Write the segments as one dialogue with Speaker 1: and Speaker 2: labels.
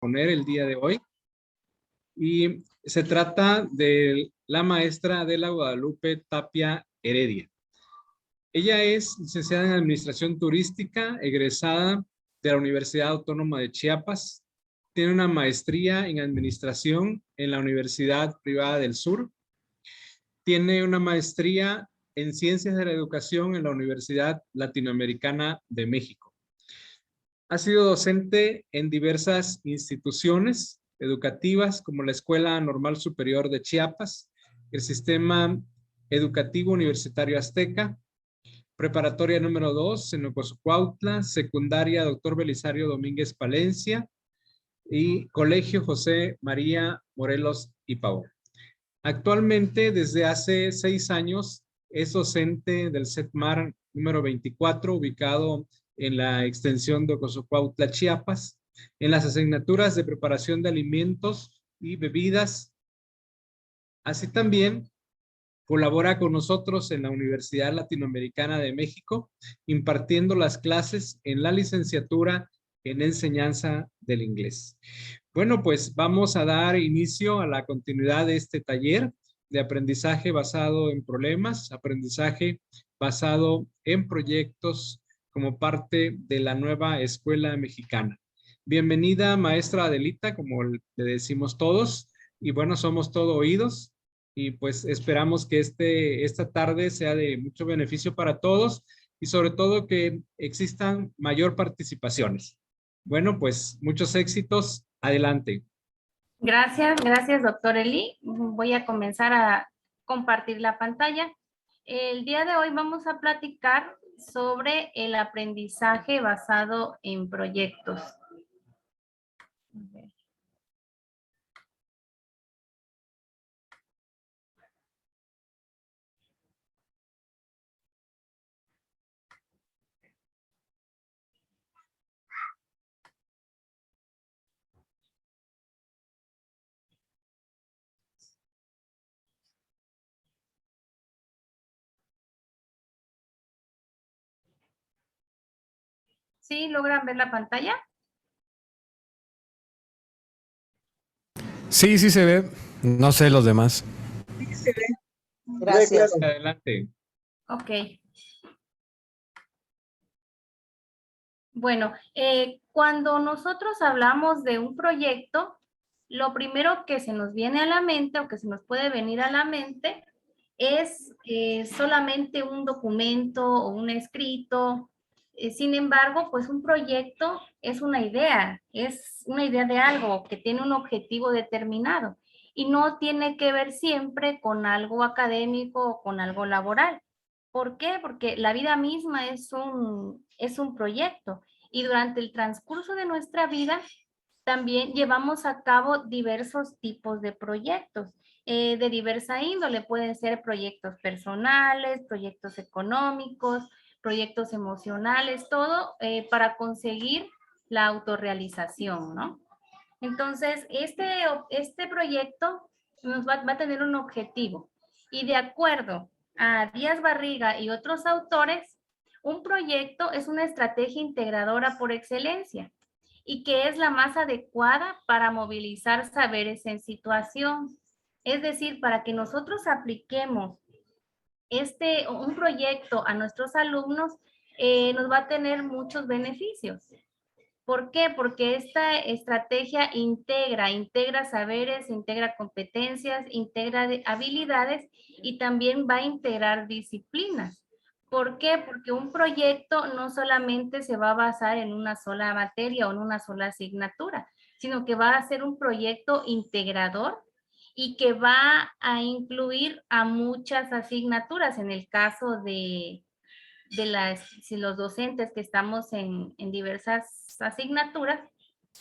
Speaker 1: exponer el día de hoy. Y se trata de la maestra Adela Guadalupe Tapia Heredia. Ella es licenciada en Administración Turística, egresada de la Universidad Autónoma de Chiapas. Tiene una maestría en Administración en la Universidad Privada del Sur. Tiene una maestría en Ciencias de la Educación en la Universidad Latinoamericana de México. Ha sido docente en diversas instituciones educativas como la Escuela Normal Superior de Chiapas, el Sistema Educativo Universitario Azteca, Preparatoria número 2 en Ocosocuautla, Secundaria Dr. Belisario Domínguez Palencia y Colegio José María Morelos y Pavón. Actualmente, desde hace 6 años, es docente del CETMAR número 24, ubicado en la extensión de Ocosocuautla, Chiapas, en las asignaturas de preparación de alimentos y bebidas. Así también colabora con nosotros en la Universidad Latinoamericana de México, impartiendo las clases en la licenciatura en enseñanza del inglés. Bueno, pues vamos a dar inicio a la continuidad de este taller de aprendizaje basado en problemas, aprendizaje basado en proyectos como parte de la nueva escuela mexicana. Bienvenida, maestra Adelita, como le decimos todos, y bueno, somos todo oídos y pues esperamos que esta tarde sea de mucho beneficio para todos y sobre todo que existan mayor participaciones. Bueno, pues muchos éxitos. Adelante.
Speaker 2: Gracias, doctor Eli. Voy a comenzar a compartir la pantalla. El día de hoy vamos a platicar sobre el aprendizaje basado en proyectos. ¿Sí logran ver la pantalla?
Speaker 3: Sí, sí se ve. No sé los demás.
Speaker 1: Sí, se ve.
Speaker 4: Gracias.
Speaker 1: Adelante.
Speaker 2: Ok. Bueno, cuando nosotros hablamos de un proyecto, lo primero que se nos viene a la mente o que se nos puede venir a la mente es solamente un documento o un escrito. Sin embargo, pues un proyecto es una idea de algo que tiene un objetivo determinado y no tiene que ver siempre con algo académico o con algo laboral. ¿Por qué? Porque la vida misma es un proyecto y durante el transcurso de nuestra vida también llevamos a cabo diversos tipos de proyectos de diversa índole. Pueden ser proyectos personales, proyectos económicos, proyectos emocionales, todo para conseguir la autorrealización, ¿no? Entonces, este proyecto va a tener un objetivo y de acuerdo a Díaz Barriga y otros autores, un proyecto es una estrategia integradora por excelencia y que es la más adecuada para movilizar saberes en situación. Es decir, para que nosotros apliquemos un proyecto a nuestros alumnos, nos va a tener muchos beneficios. ¿Por qué? Porque esta estrategia integra saberes, integra competencias, integra habilidades y también va a integrar disciplinas. ¿Por qué? Porque un proyecto no solamente se va a basar en una sola materia o en una sola asignatura, sino que va a ser un proyecto integrador y que va a incluir a muchas asignaturas. En el caso de si los docentes que estamos en diversas asignaturas,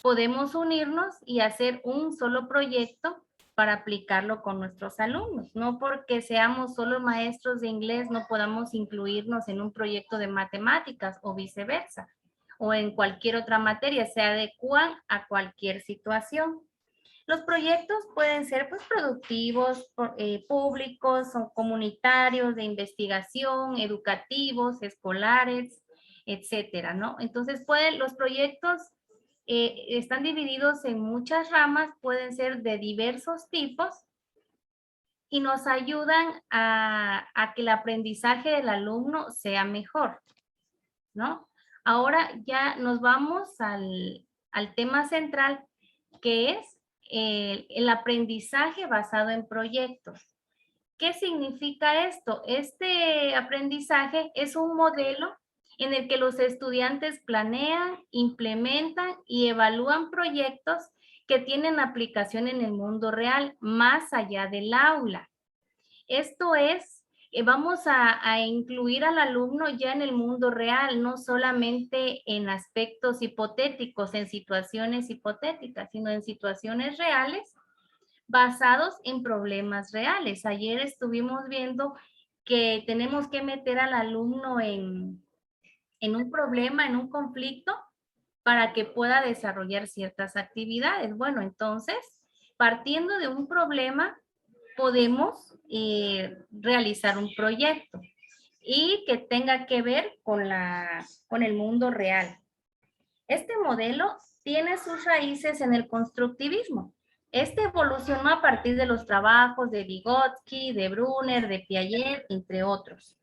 Speaker 2: podemos unirnos y hacer un solo proyecto para aplicarlo con nuestros alumnos. No porque seamos solo maestros de inglés, no podamos incluirnos en un proyecto de matemáticas o viceversa, o en cualquier otra materia, se adecuan a cualquier situación. Los proyectos pueden ser pues productivos, públicos o comunitarios, de investigación, educativos, escolares, etcétera, ¿no? Entonces los proyectos están divididos en muchas ramas, pueden ser de diversos tipos y nos ayudan a que el aprendizaje del alumno sea mejor, ¿no? Ahora ya nos vamos al tema central, que es el aprendizaje basado en proyectos. ¿Qué significa esto? Este aprendizaje es un modelo en el que los estudiantes planean, implementan y evalúan proyectos que tienen aplicación en el mundo real, más allá del aula. Esto es, vamos a incluir al alumno ya en el mundo real, no solamente en aspectos hipotéticos, en situaciones hipotéticas, sino en situaciones reales basados en problemas reales. Ayer estuvimos viendo que tenemos que meter al alumno en un problema, en un conflicto, para que pueda desarrollar ciertas actividades. Bueno, entonces, partiendo de un problema, podemos realizar un proyecto y que tenga que ver con el mundo real. Este modelo tiene sus raíces en el constructivismo. Este evolucionó a partir de los trabajos de Vygotsky, de Brunner, de Piaget, entre otros.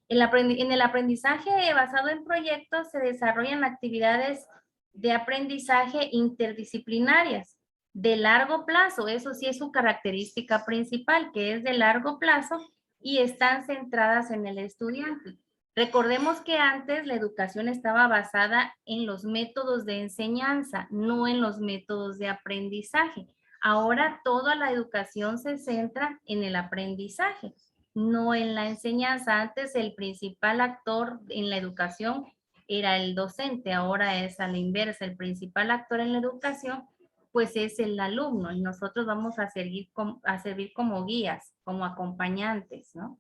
Speaker 2: En el aprendizaje basado en proyectos se desarrollan actividades de aprendizaje interdisciplinarias de largo plazo. Eso sí es su característica principal, que es de largo plazo y están centradas en el estudiante. Recordemos que antes la educación estaba basada en los métodos de enseñanza, no en los métodos de aprendizaje. Ahora toda la educación se centra en el aprendizaje, no en la enseñanza. Antes el principal actor en la educación era el docente, ahora es a la inversa. El principal actor en la educación pues es el alumno y nosotros vamos a servir como guías, como acompañantes, ¿no?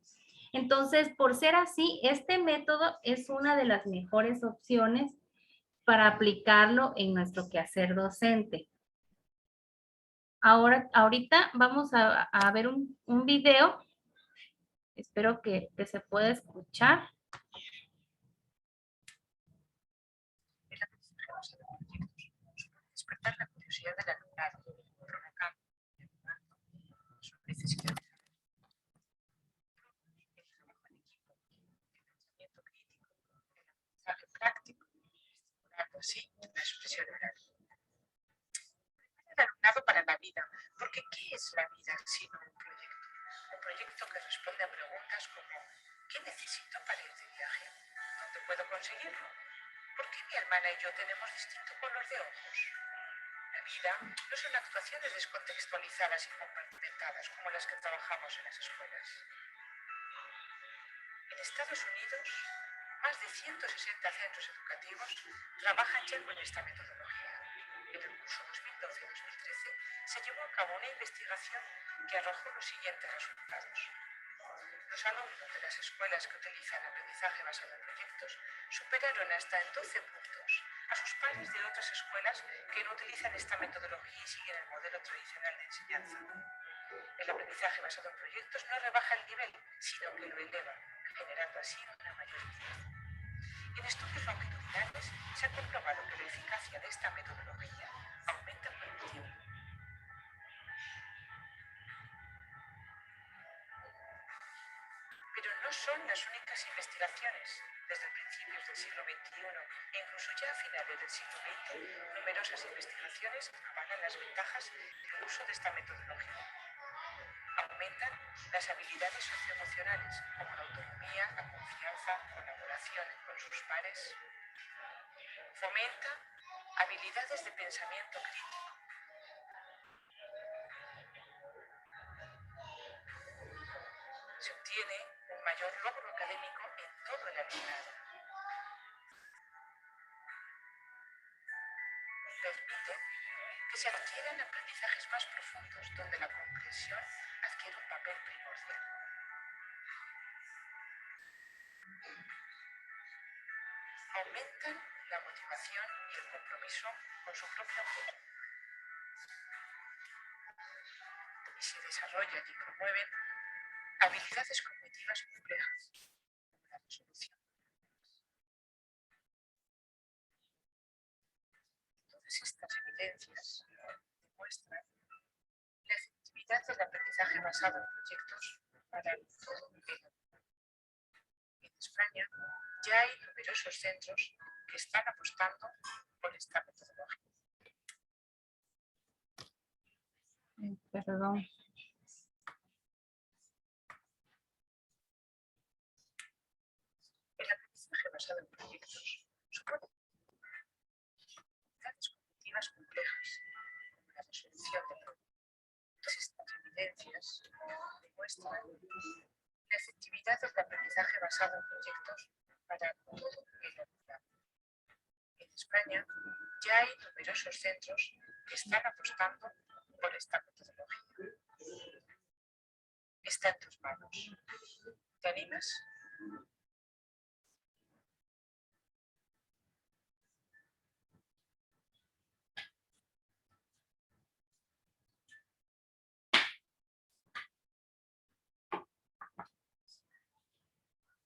Speaker 2: Entonces, por ser así, este método es una de las mejores opciones para aplicarlo en nuestro quehacer docente. Ahorita vamos a ver un video. Espero que se pueda escuchar.
Speaker 4: Despertar la curiosidad del alumnado, provocar su necesidad de trabajo en equipo, el pensamiento crítico, el aprendizaje práctico, estimulando así la expresión oral. El alumnado para la vida, porque ¿qué es la vida sino un proyecto? Un proyecto que responde a preguntas como ¿qué necesito para ir de viaje? ¿Dónde puedo conseguirlo? ¿Por qué mi hermana y yo tenemos distinto color de ojos? La vida no son actuaciones descontextualizadas y compartimentadas como las que trabajamos en las escuelas. En Estados Unidos, más de 160 centros educativos trabajan ya con esta metodología. En el curso 2012-2013 se llevó a cabo una investigación que arrojó los siguientes resultados. Los alumnos de las escuelas que utilizan aprendizaje basado en proyectos superaron hasta en 12 puntos a sus pares de otras escuelas que no utilizan esta metodología y siguen el modelo tradicional de enseñanza. El aprendizaje basado en proyectos no rebaja el nivel, sino que lo eleva, generando así una mayor eficiencia. En estudios longitudinales se ha comprobado que la eficacia de esta metodología aumenta con el tiempo. Pero no son las únicas investigaciones. Desde principios del siglo XXI e incluso ya a finales del siglo XX, numerosas investigaciones avalan las ventajas del uso de esta metodología. Aumentan las habilidades socioemocionales, como la autonomía, la confianza, colaboración con sus pares. Fomenta habilidades de pensamiento crítico. Se obtiene un mayor logro académico en todo el alumnado. Permite que se adquieran aprendizajes más profundos, donde la comprensión adquiere un papel primordial. Aumentan la motivación y el compromiso con su propio objetivo. Y se desarrollan y promueven habilidades cognitivas complejas, como la resolución. Entonces, efectividad del aprendizaje basado en proyectos para el todo el mundo. En España ya hay numerosos centros que están apostando por esta metodología.
Speaker 2: Perdón.
Speaker 4: El aprendizaje basado en proyectos supone habilidades cognitivas complejas, como la resolución de problemas. Todas estas evidencias demuestran la efectividad del aprendizaje basado en proyectos para todo el alumnado. En España ya hay numerosos centros que están apostando por esta metodología. Está en tus manos. ¿Te animas?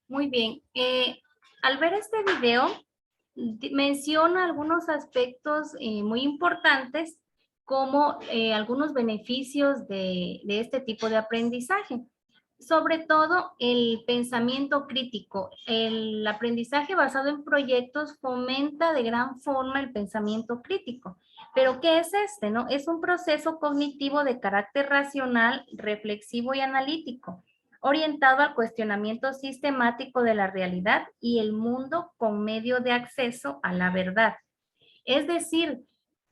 Speaker 2: Muy bien. Al ver este video, menciona algunos aspectos muy importantes como algunos beneficios de este tipo de aprendizaje. Sobre todo el pensamiento crítico. El aprendizaje basado en proyectos fomenta de gran forma el pensamiento crítico. ¿Pero qué es este, no? Es un proceso cognitivo de carácter racional, reflexivo y analítico, orientado al cuestionamiento sistemático de la realidad y el mundo con medio de acceso a la verdad. Es decir,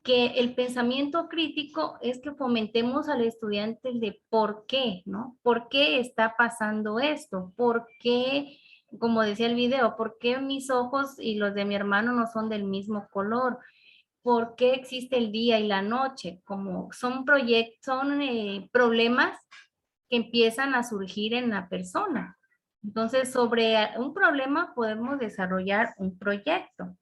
Speaker 2: que el pensamiento crítico es que fomentemos al estudiante de por qué, ¿no? ¿Por qué está pasando esto? ¿Por qué, como decía el video, por qué mis ojos y los de mi hermano no son del mismo color? ¿Por qué existe el día y la noche? Como son problemas que empiezan a surgir en la persona. Entonces, sobre un problema podemos desarrollar un proyecto.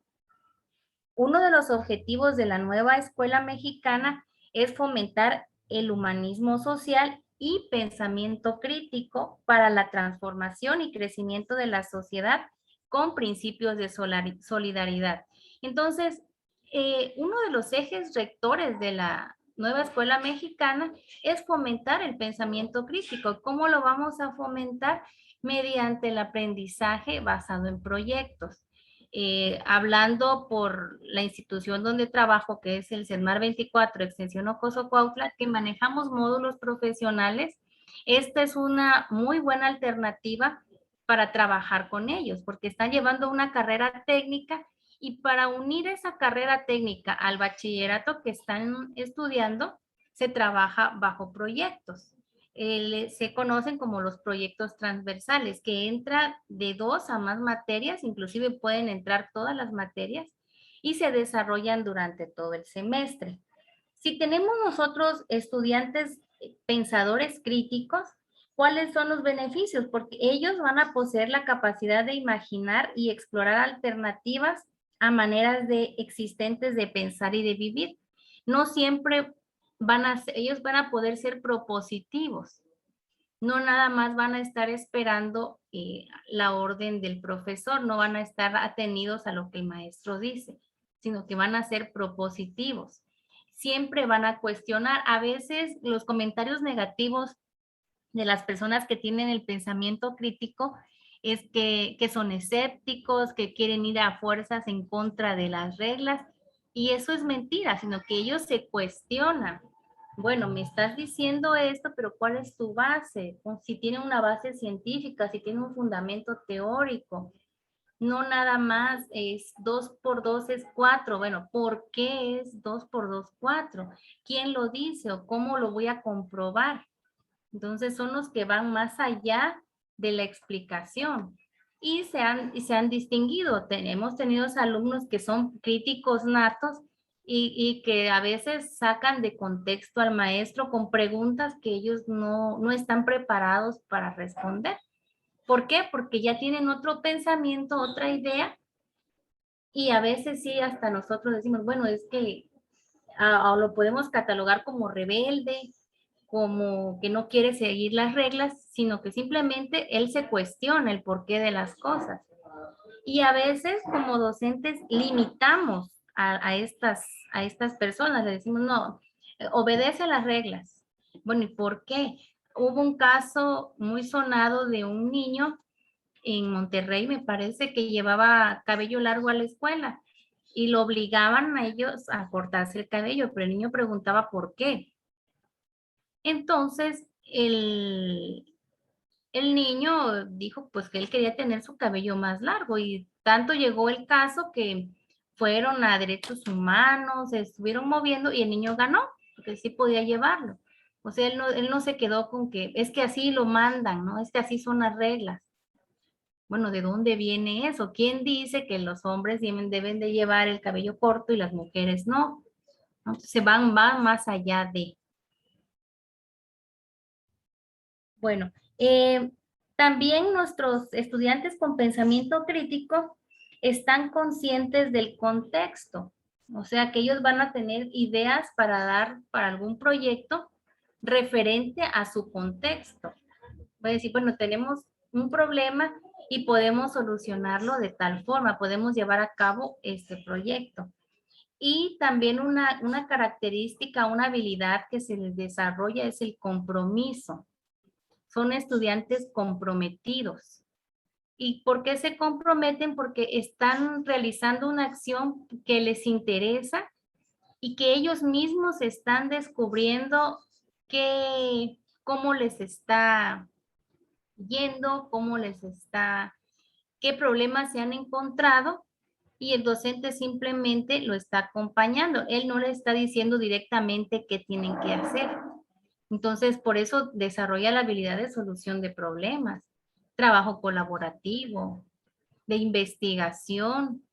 Speaker 2: Uno de los objetivos de la nueva escuela mexicana es fomentar el humanismo social y pensamiento crítico para la transformación y crecimiento de la sociedad con principios de solidaridad. Entonces, uno de los ejes rectores de la nueva escuela mexicana es fomentar el pensamiento crítico. ¿Cómo lo vamos a fomentar? Mediante el aprendizaje basado en proyectos. Hablando por la institución donde trabajo, que es el CENMAR 24, Extensión Ocoso Cuautla, que manejamos módulos profesionales, esta es una muy buena alternativa para trabajar con ellos, porque están llevando una carrera técnica y para unir esa carrera técnica al bachillerato que están estudiando, se trabaja bajo proyectos. Se conocen como los proyectos transversales, que entran de 2 a más materias, inclusive pueden entrar todas las materias y se desarrollan durante todo el semestre. Si tenemos nosotros estudiantes pensadores críticos, ¿cuáles son los beneficios? Porque ellos van a poseer la capacidad de imaginar y explorar alternativas a maneras existentes de pensar y de vivir. No siempre ellos van a poder ser propositivos. No nada más van a estar esperando la orden del profesor, no van a estar atenidos a lo que el maestro dice, sino que van a ser propositivos. Siempre van a cuestionar. A veces los comentarios negativos de las personas que tienen el pensamiento crítico es que son escépticos, que quieren ir a fuerzas en contra de las reglas, y eso es mentira, sino que ellos se cuestionan. Bueno, me estás diciendo esto, pero ¿cuál es tu base? Si tiene una base científica, si tiene un fundamento teórico. No nada más es 2 por 2 es 4. Bueno, ¿por qué es 2 por 2, 4? ¿Quién lo dice o cómo lo voy a comprobar? Entonces son los que van más allá de la explicación y se han distinguido. Hemos tenido alumnos que son críticos natos y que a veces sacan de contexto al maestro con preguntas que ellos no están preparados para responder. ¿Por qué? Porque ya tienen otro pensamiento, otra idea, y a veces sí hasta nosotros decimos, bueno, es que lo podemos catalogar como rebelde, como que no quiere seguir las reglas, sino que simplemente él se cuestiona el porqué de las cosas. Y a veces como docentes limitamos a estas personas, le decimos, no, obedece a las reglas. Bueno, ¿y por qué? Hubo un caso muy sonado de un niño en Monterrey, me parece, que llevaba cabello largo a la escuela y lo obligaban a ellos a cortarse el cabello, pero el niño preguntaba por qué. Entonces, el niño dijo pues que él quería tener su cabello más largo y tanto llegó el caso que fueron a derechos humanos, se estuvieron moviendo y el niño ganó, porque sí podía llevarlo. O sea, él no se quedó con que es que así lo mandan, ¿no? Es que así son las reglas. Bueno, ¿de dónde viene eso? ¿Quién dice que los hombres deben de llevar el cabello corto y las mujeres no? ¿No? Se van más allá de. Bueno, también nuestros estudiantes con pensamiento crítico están conscientes del contexto, o sea que ellos van a tener ideas para dar para algún proyecto referente a su contexto. Voy a decir, bueno, tenemos un problema y podemos solucionarlo de tal forma, podemos llevar a cabo este proyecto. Y también una característica, una habilidad que se les desarrolla es el compromiso. Son estudiantes comprometidos. ¿Y por qué se comprometen? Porque están realizando una acción que les interesa y que ellos mismos están descubriendo cómo les está yendo, qué problemas se han encontrado y el docente simplemente lo está acompañando. Él no le está diciendo directamente qué tienen que hacer. Entonces, por eso desarrolla la habilidad de solución de problemas, trabajo colaborativo, de investigación.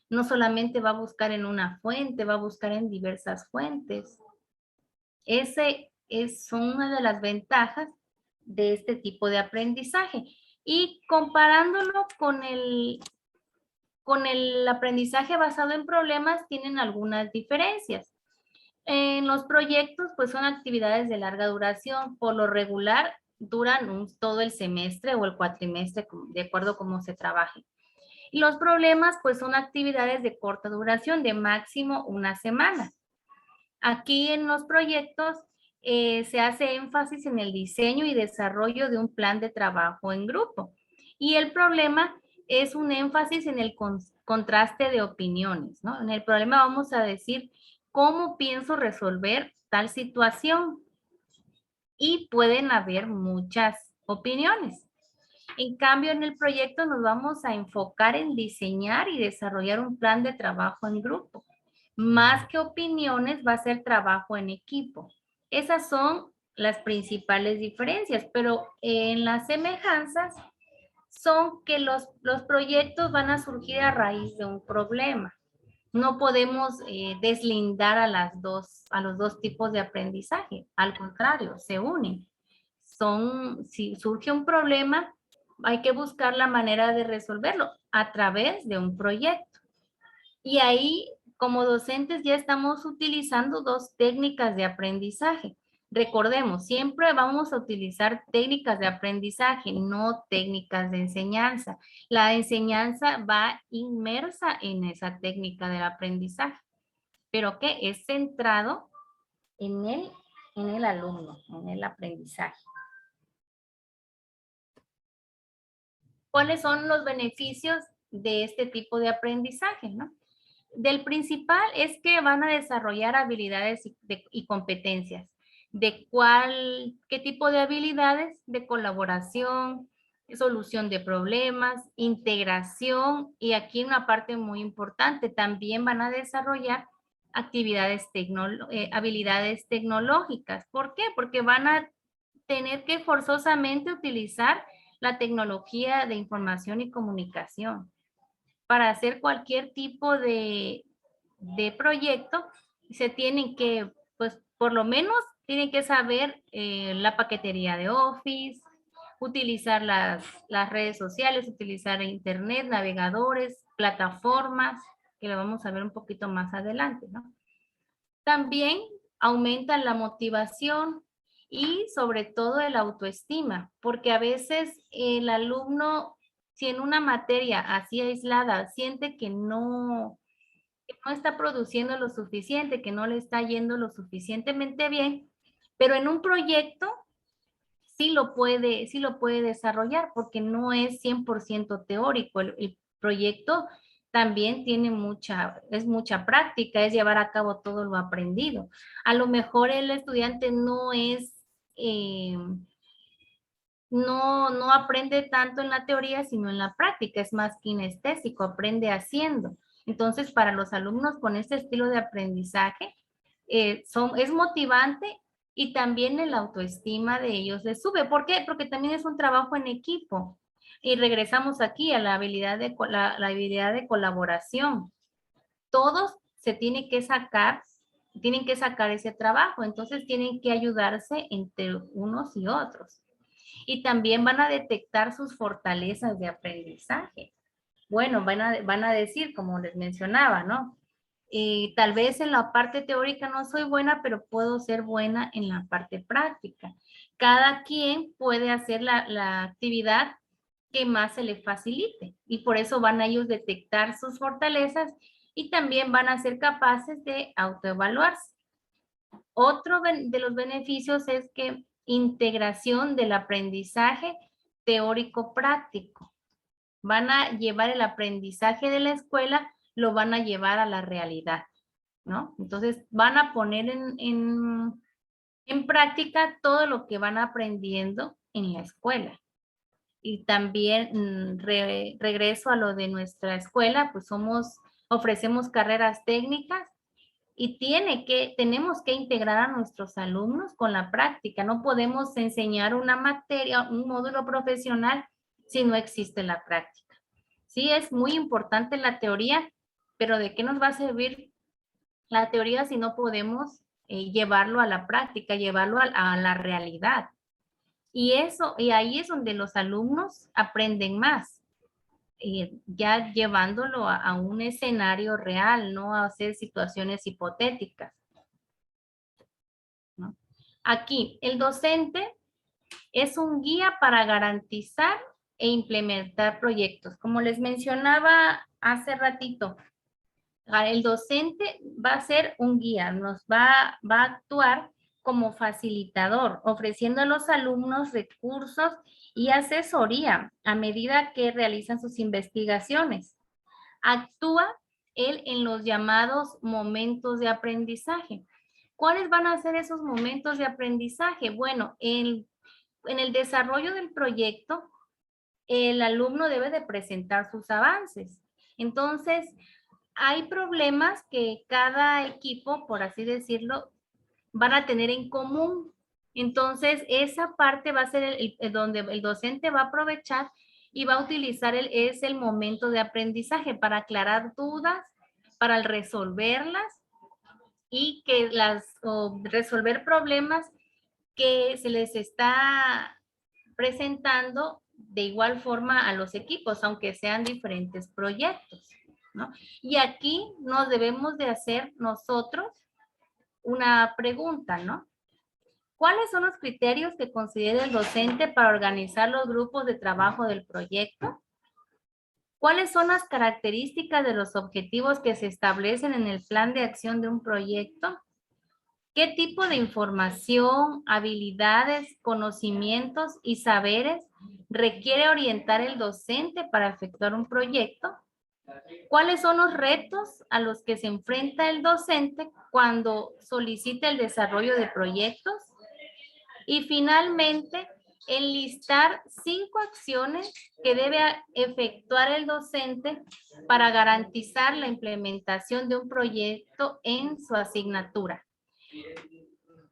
Speaker 2: No solamente va a buscar en una fuente, va a buscar en diversas fuentes. Son una de las ventajas de este tipo de aprendizaje. Y comparándolo con el aprendizaje basado en problemas, tienen algunas diferencias. En los proyectos, pues son actividades de larga duración. Por lo regular, duran todo el semestre o el cuatrimestre, de acuerdo a cómo se trabaje. Y los problemas, pues son actividades de corta duración, de máximo una semana. Aquí en los proyectos se hace énfasis en el diseño y desarrollo de un plan de trabajo en grupo. Y el problema es un énfasis en el contraste de opiniones, ¿no? En el problema vamos a decir cómo pienso resolver tal situación. Y pueden haber muchas opiniones. En cambio, en el proyecto nos vamos a enfocar en diseñar y desarrollar un plan de trabajo en grupo. Más que opiniones, va a ser trabajo en equipo. Esas son las principales diferencias, pero en las semejanzas son que los proyectos van a surgir a raíz de un problema. No podemos deslindar a los dos tipos de aprendizaje. Al contrario, se unen. Si surge un problema, hay que buscar la manera de resolverlo a través de un proyecto. Y ahí, como docentes, ya estamos utilizando dos técnicas de aprendizaje. Recordemos, siempre vamos a utilizar técnicas de aprendizaje, no técnicas de enseñanza. La enseñanza va inmersa en esa técnica del aprendizaje, pero que es centrado en el alumno, en el aprendizaje. ¿Cuáles son los beneficios de este tipo de aprendizaje, no? Del principal es que van a desarrollar habilidades y competencias. ¿Qué tipo de habilidades? De colaboración, solución de problemas, integración y aquí una parte muy importante, también van a desarrollar habilidades tecnológicas. ¿Por qué? Porque van a tener que forzosamente utilizar la tecnología de información y comunicación. Para hacer cualquier tipo de proyecto, se tienen que, pues por lo menos, tienen que saber la paquetería de Office, utilizar las redes sociales, utilizar internet, navegadores, plataformas, que lo vamos a ver un poquito más adelante, ¿no? También aumentan la motivación y sobre todo el autoestima, porque a veces el alumno, si en una materia así aislada siente que no está produciendo lo suficiente, que no le está yendo lo suficientemente bien, Pero en un proyecto sí lo puede desarrollar porque no es 100% teórico. El proyecto también tiene es mucha práctica, es llevar a cabo todo lo aprendido. A lo mejor el estudiante no aprende tanto en la teoría, sino en la práctica, es más kinestésico, aprende haciendo. Entonces, para los alumnos con este estilo de aprendizaje, es motivante y también el autoestima de ellos les sube. ¿Por qué? Porque también es un trabajo en equipo. Y regresamos aquí a la habilidad la habilidad de colaboración. Todos tienen que sacar ese trabajo, entonces tienen que ayudarse entre unos y otros. Y también van a detectar sus fortalezas de aprendizaje. Bueno, van a decir, como les mencionaba, ¿no? Tal vez en la parte teórica no soy buena, pero puedo ser buena en la parte práctica. Cada quien puede hacer la actividad que más se le facilite y por eso van a ellos detectar sus fortalezas y también van a ser capaces de autoevaluarse. Otro de los beneficios es que integración del aprendizaje teórico-práctico. Van a llevar el aprendizaje de la escuela, lo van a llevar a la realidad, ¿no? Entonces van a poner en práctica todo lo que van aprendiendo en la escuela. Y también regreso a lo de nuestra escuela, pues ofrecemos carreras técnicas y tenemos que integrar a nuestros alumnos con la práctica. No podemos enseñar una materia, un módulo profesional si no existe la práctica. Sí, es muy importante la teoría, pero ¿de qué nos va a servir la teoría si no podemos llevarlo a la práctica, llevarlo a la realidad? Y ahí es donde los alumnos aprenden más, ya llevándolo a un escenario real, no a hacer situaciones hipotéticas, ¿no? Aquí, el docente es un guía para garantizar e implementar proyectos. Como les mencionaba hace ratito, el docente va a ser un guía, va a actuar como facilitador, ofreciendo a los alumnos recursos y asesoría a medida que realizan sus investigaciones. Actúa él en los llamados momentos de aprendizaje. ¿Cuáles van a ser esos momentos de aprendizaje? Bueno, en el desarrollo del proyecto, el alumno debe de presentar sus avances. Entonces, hay problemas que cada equipo, por así decirlo, van a tener en común. Entonces, esa parte va a ser donde el docente va a aprovechar y va a utilizar es el momento de aprendizaje para aclarar dudas, para resolverlas y resolver problemas que se les está presentando de igual forma a los equipos, aunque sean diferentes proyectos, ¿no? Y aquí nos debemos de hacer nosotros una pregunta, ¿no? ¿Cuáles son los criterios que considera el docente para organizar los grupos de trabajo del proyecto? ¿Cuáles son las características de los objetivos que se establecen en el plan de acción de un proyecto? ¿Qué tipo de información, habilidades, conocimientos y saberes requiere orientar el docente para efectuar un proyecto? ¿Cuáles son los retos a los que se enfrenta el docente cuando solicita el desarrollo de proyectos? Y finalmente, enlistar 5 acciones que debe efectuar el docente para garantizar la implementación de un proyecto en su asignatura.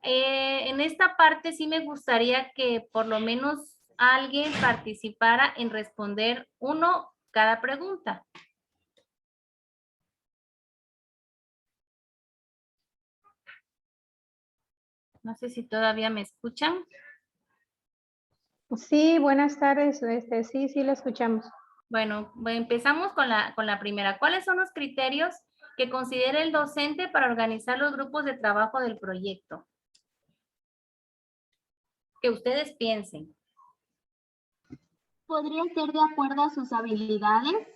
Speaker 2: En esta parte sí me gustaría que por lo menos alguien participara en responder cada pregunta. No sé si todavía me escuchan.
Speaker 5: Sí, buenas tardes. Sí, la escuchamos.
Speaker 2: Bueno, empezamos con la primera. ¿Cuáles son los criterios que considera el docente para organizar los grupos de trabajo del proyecto? Que ustedes piensen.
Speaker 6: Podría ser de acuerdo a sus habilidades,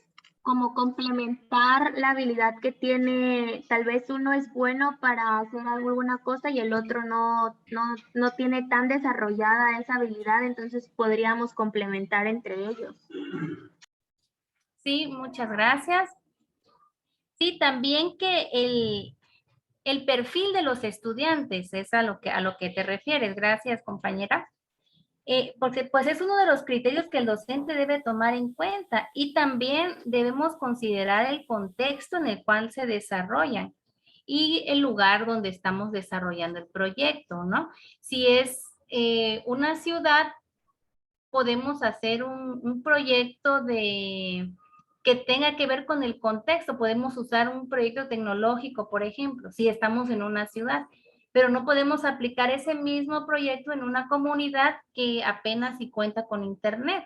Speaker 6: como complementar la habilidad que tiene, tal vez uno es bueno para hacer alguna cosa y el otro no tiene tan desarrollada esa habilidad, entonces podríamos complementar entre ellos.
Speaker 2: Sí, muchas gracias. Sí, también que el perfil de los estudiantes es a lo que te refieres. Gracias, compañera. Porque pues es uno de los criterios que el docente debe tomar en cuenta y también debemos considerar el contexto en el cual se desarrollan y el lugar donde estamos desarrollando el proyecto, ¿no? Si es una ciudad, podemos hacer un proyecto que tenga que ver con el contexto. Podemos usar un proyecto tecnológico, por ejemplo, si estamos en una ciudad, pero no podemos aplicar ese mismo proyecto en una comunidad que apenas si cuenta con internet.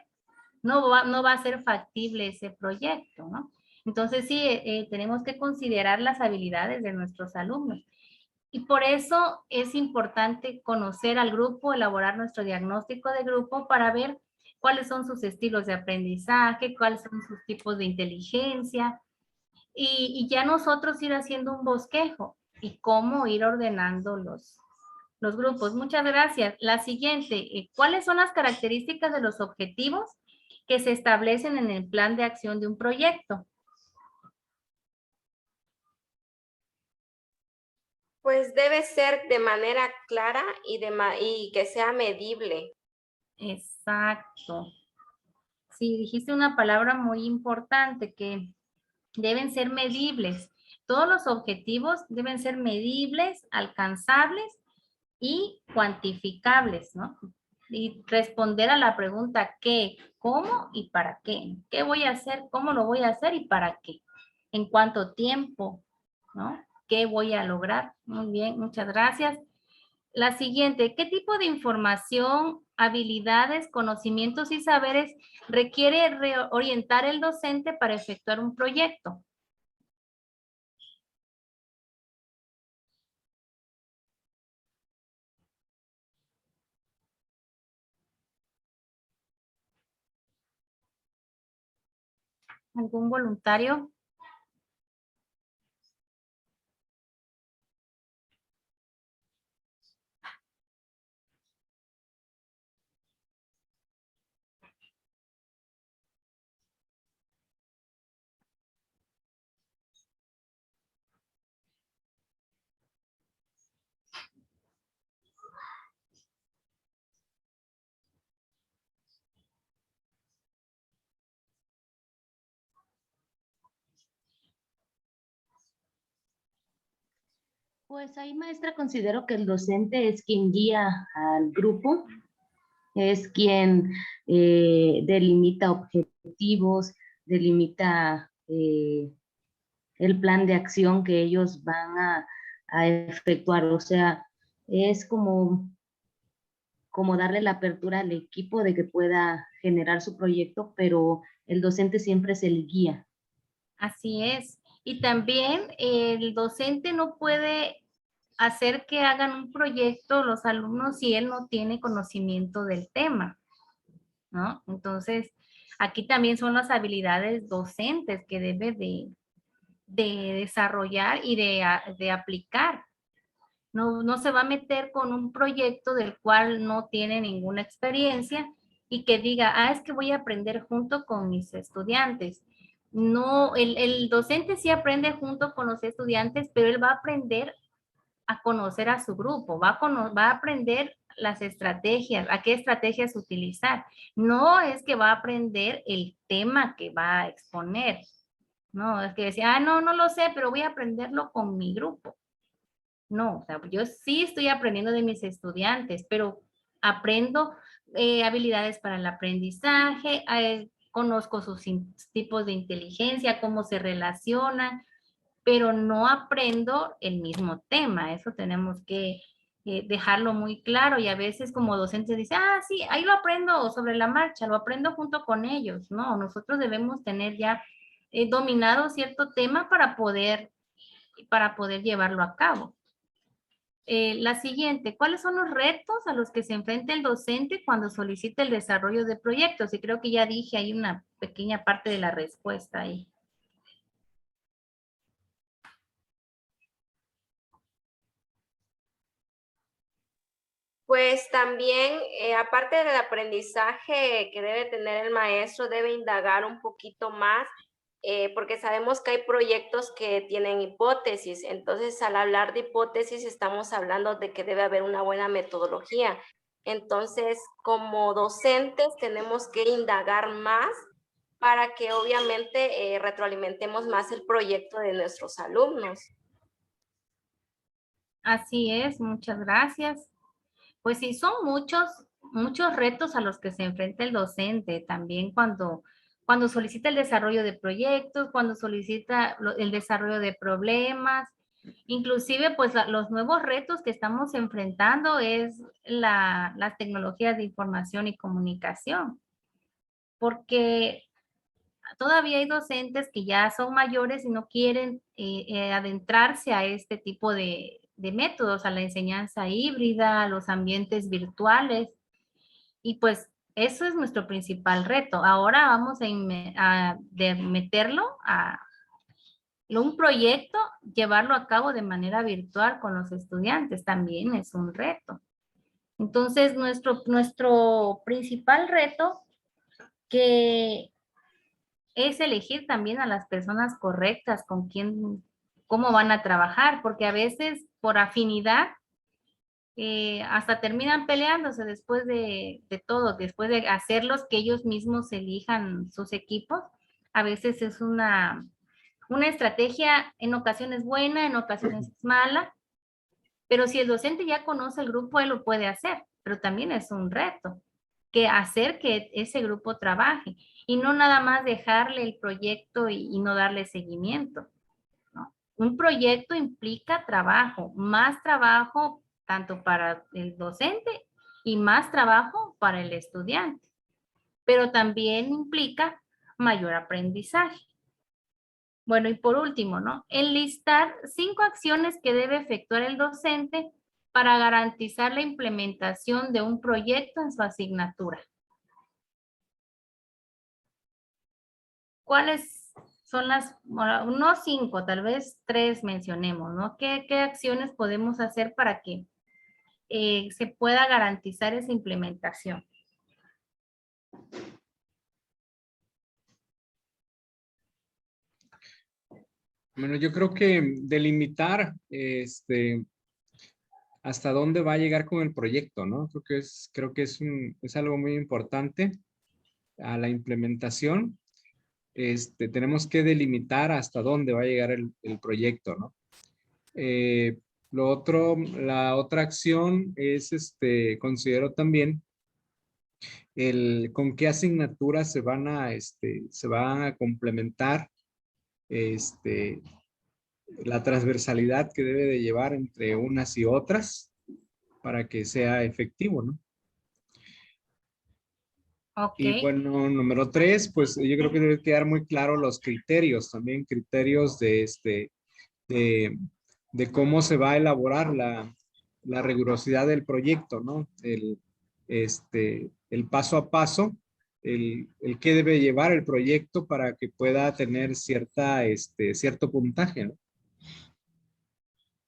Speaker 2: No va a ser factible ese proyecto, ¿no? Entonces sí, tenemos que considerar las habilidades de nuestros alumnos. Y por eso es importante conocer al grupo, elaborar nuestro diagnóstico de grupo para ver cuáles son sus estilos de aprendizaje, cuáles son sus tipos de inteligencia y ya nosotros ir haciendo un bosquejo y cómo ir ordenando los grupos. Muchas gracias. La siguiente, ¿cuáles son las características de los objetivos que se establecen en el plan de acción de un proyecto?
Speaker 7: Pues debe ser de manera clara y que sea medible.
Speaker 2: Exacto. Sí, dijiste una palabra muy importante, que deben ser medibles. Todos los objetivos deben ser medibles, alcanzables y cuantificables, ¿no? Y responder a la pregunta ¿qué?, ¿cómo? Y ¿para qué? ¿Qué voy a hacer? ¿Cómo lo voy a hacer? ¿Y para qué? ¿En cuánto tiempo? ¿No? ¿Qué voy a lograr? Muy bien, muchas gracias. La siguiente, ¿qué tipo de información, habilidades, conocimientos y saberes requiere reorientar el docente para efectuar un proyecto? ¿Algún voluntario?
Speaker 8: Pues ahí, maestra, considero que el docente es quien guía al grupo, es quien delimita objetivos, delimita el plan de acción que ellos van a efectuar. O sea, es como darle la apertura al equipo de que pueda generar su proyecto, pero el docente siempre es el guía.
Speaker 2: Así es. Y también el docente no puede hacer que hagan un proyecto los alumnos si él no tiene conocimiento del tema, ¿no? Entonces, aquí también son las habilidades docentes que debe de desarrollar y de aplicar. No se va a meter con un proyecto del cual no tiene ninguna experiencia y que diga, es que voy a aprender junto con mis estudiantes. No, el docente sí aprende junto con los estudiantes, pero él va a aprender a conocer a su grupo, va a aprender las estrategias, a qué estrategias utilizar. No es que va a aprender el tema que va a exponer. No, es que decía, no lo sé, pero voy a aprenderlo con mi grupo. No, o sea, yo sí estoy aprendiendo de mis estudiantes, pero aprendo habilidades para el aprendizaje, conozco sus tipos de inteligencia, cómo se relacionan, pero no aprendo el mismo tema. Eso tenemos que dejarlo muy claro y a veces como docentes dicen, sí, ahí lo aprendo sobre la marcha, lo aprendo junto con ellos. No, nosotros debemos tener ya dominado cierto tema para poder llevarlo a cabo. La siguiente, ¿cuáles son los retos a los que se enfrenta el docente cuando solicita el desarrollo de proyectos? Y creo que ya dije ahí una pequeña parte de la respuesta ahí.
Speaker 7: Pues también, aparte del aprendizaje que debe tener el maestro, debe indagar un poquito más, porque sabemos que hay proyectos que tienen hipótesis. Entonces, al hablar de hipótesis, estamos hablando de que debe haber una buena metodología. Entonces, como docentes, tenemos que indagar más para que obviamente retroalimentemos más el proyecto de nuestros alumnos.
Speaker 2: Así es, muchas gracias. Pues sí, son muchos retos a los que se enfrenta el docente también cuando solicita el desarrollo de proyectos, cuando solicita el desarrollo de problemas, inclusive pues los nuevos retos que estamos enfrentando es las tecnologías de información y comunicación, porque todavía hay docentes que ya son mayores y no quieren adentrarse a este tipo de métodos, a la enseñanza híbrida, a los ambientes virtuales. Y pues eso es nuestro principal reto. Ahora vamos de meterlo a un proyecto, llevarlo a cabo de manera virtual con los estudiantes. También es un reto. Entonces, nuestro principal reto que es elegir también a las personas correctas con quién, cómo van a trabajar, porque a veces por afinidad hasta terminan peleándose después de todo, después de hacerlos que ellos mismos elijan sus equipos. A veces es una estrategia en ocasiones buena, en ocasiones es mala, pero si el docente ya conoce el grupo, él lo puede hacer, pero también es un reto que hacer que ese grupo trabaje y no nada más dejarle el proyecto y no darle seguimiento, ¿no? Un proyecto implica trabajo, más trabajo tanto para el docente y más trabajo para el estudiante, pero también implica mayor aprendizaje. Bueno, y por último, ¿no? Enlistar 5 acciones que debe efectuar el docente para garantizar la implementación de un proyecto en su asignatura. ¿Cuáles son no 5, tal vez 3 mencionemos, ¿no? ¿Qué acciones podemos hacer para que se pueda garantizar esa implementación?
Speaker 1: Bueno, yo creo que delimitar hasta dónde va a llegar con el proyecto, ¿no? Creo que es algo muy importante a la implementación. Tenemos que delimitar hasta dónde va a llegar el proyecto, ¿no? La otra acción es, considero también con qué asignaturas se van a complementar, la transversalidad que debe de llevar entre unas y otras para que sea efectivo, ¿no?
Speaker 2: Ok.
Speaker 1: Y bueno, número 3, pues yo creo que debe quedar muy claro los criterios, también criterios de cómo se va a elaborar la rigurosidad del proyecto, ¿no? El paso a paso, el qué debe llevar el proyecto para que pueda tener cierto puntaje, ¿no?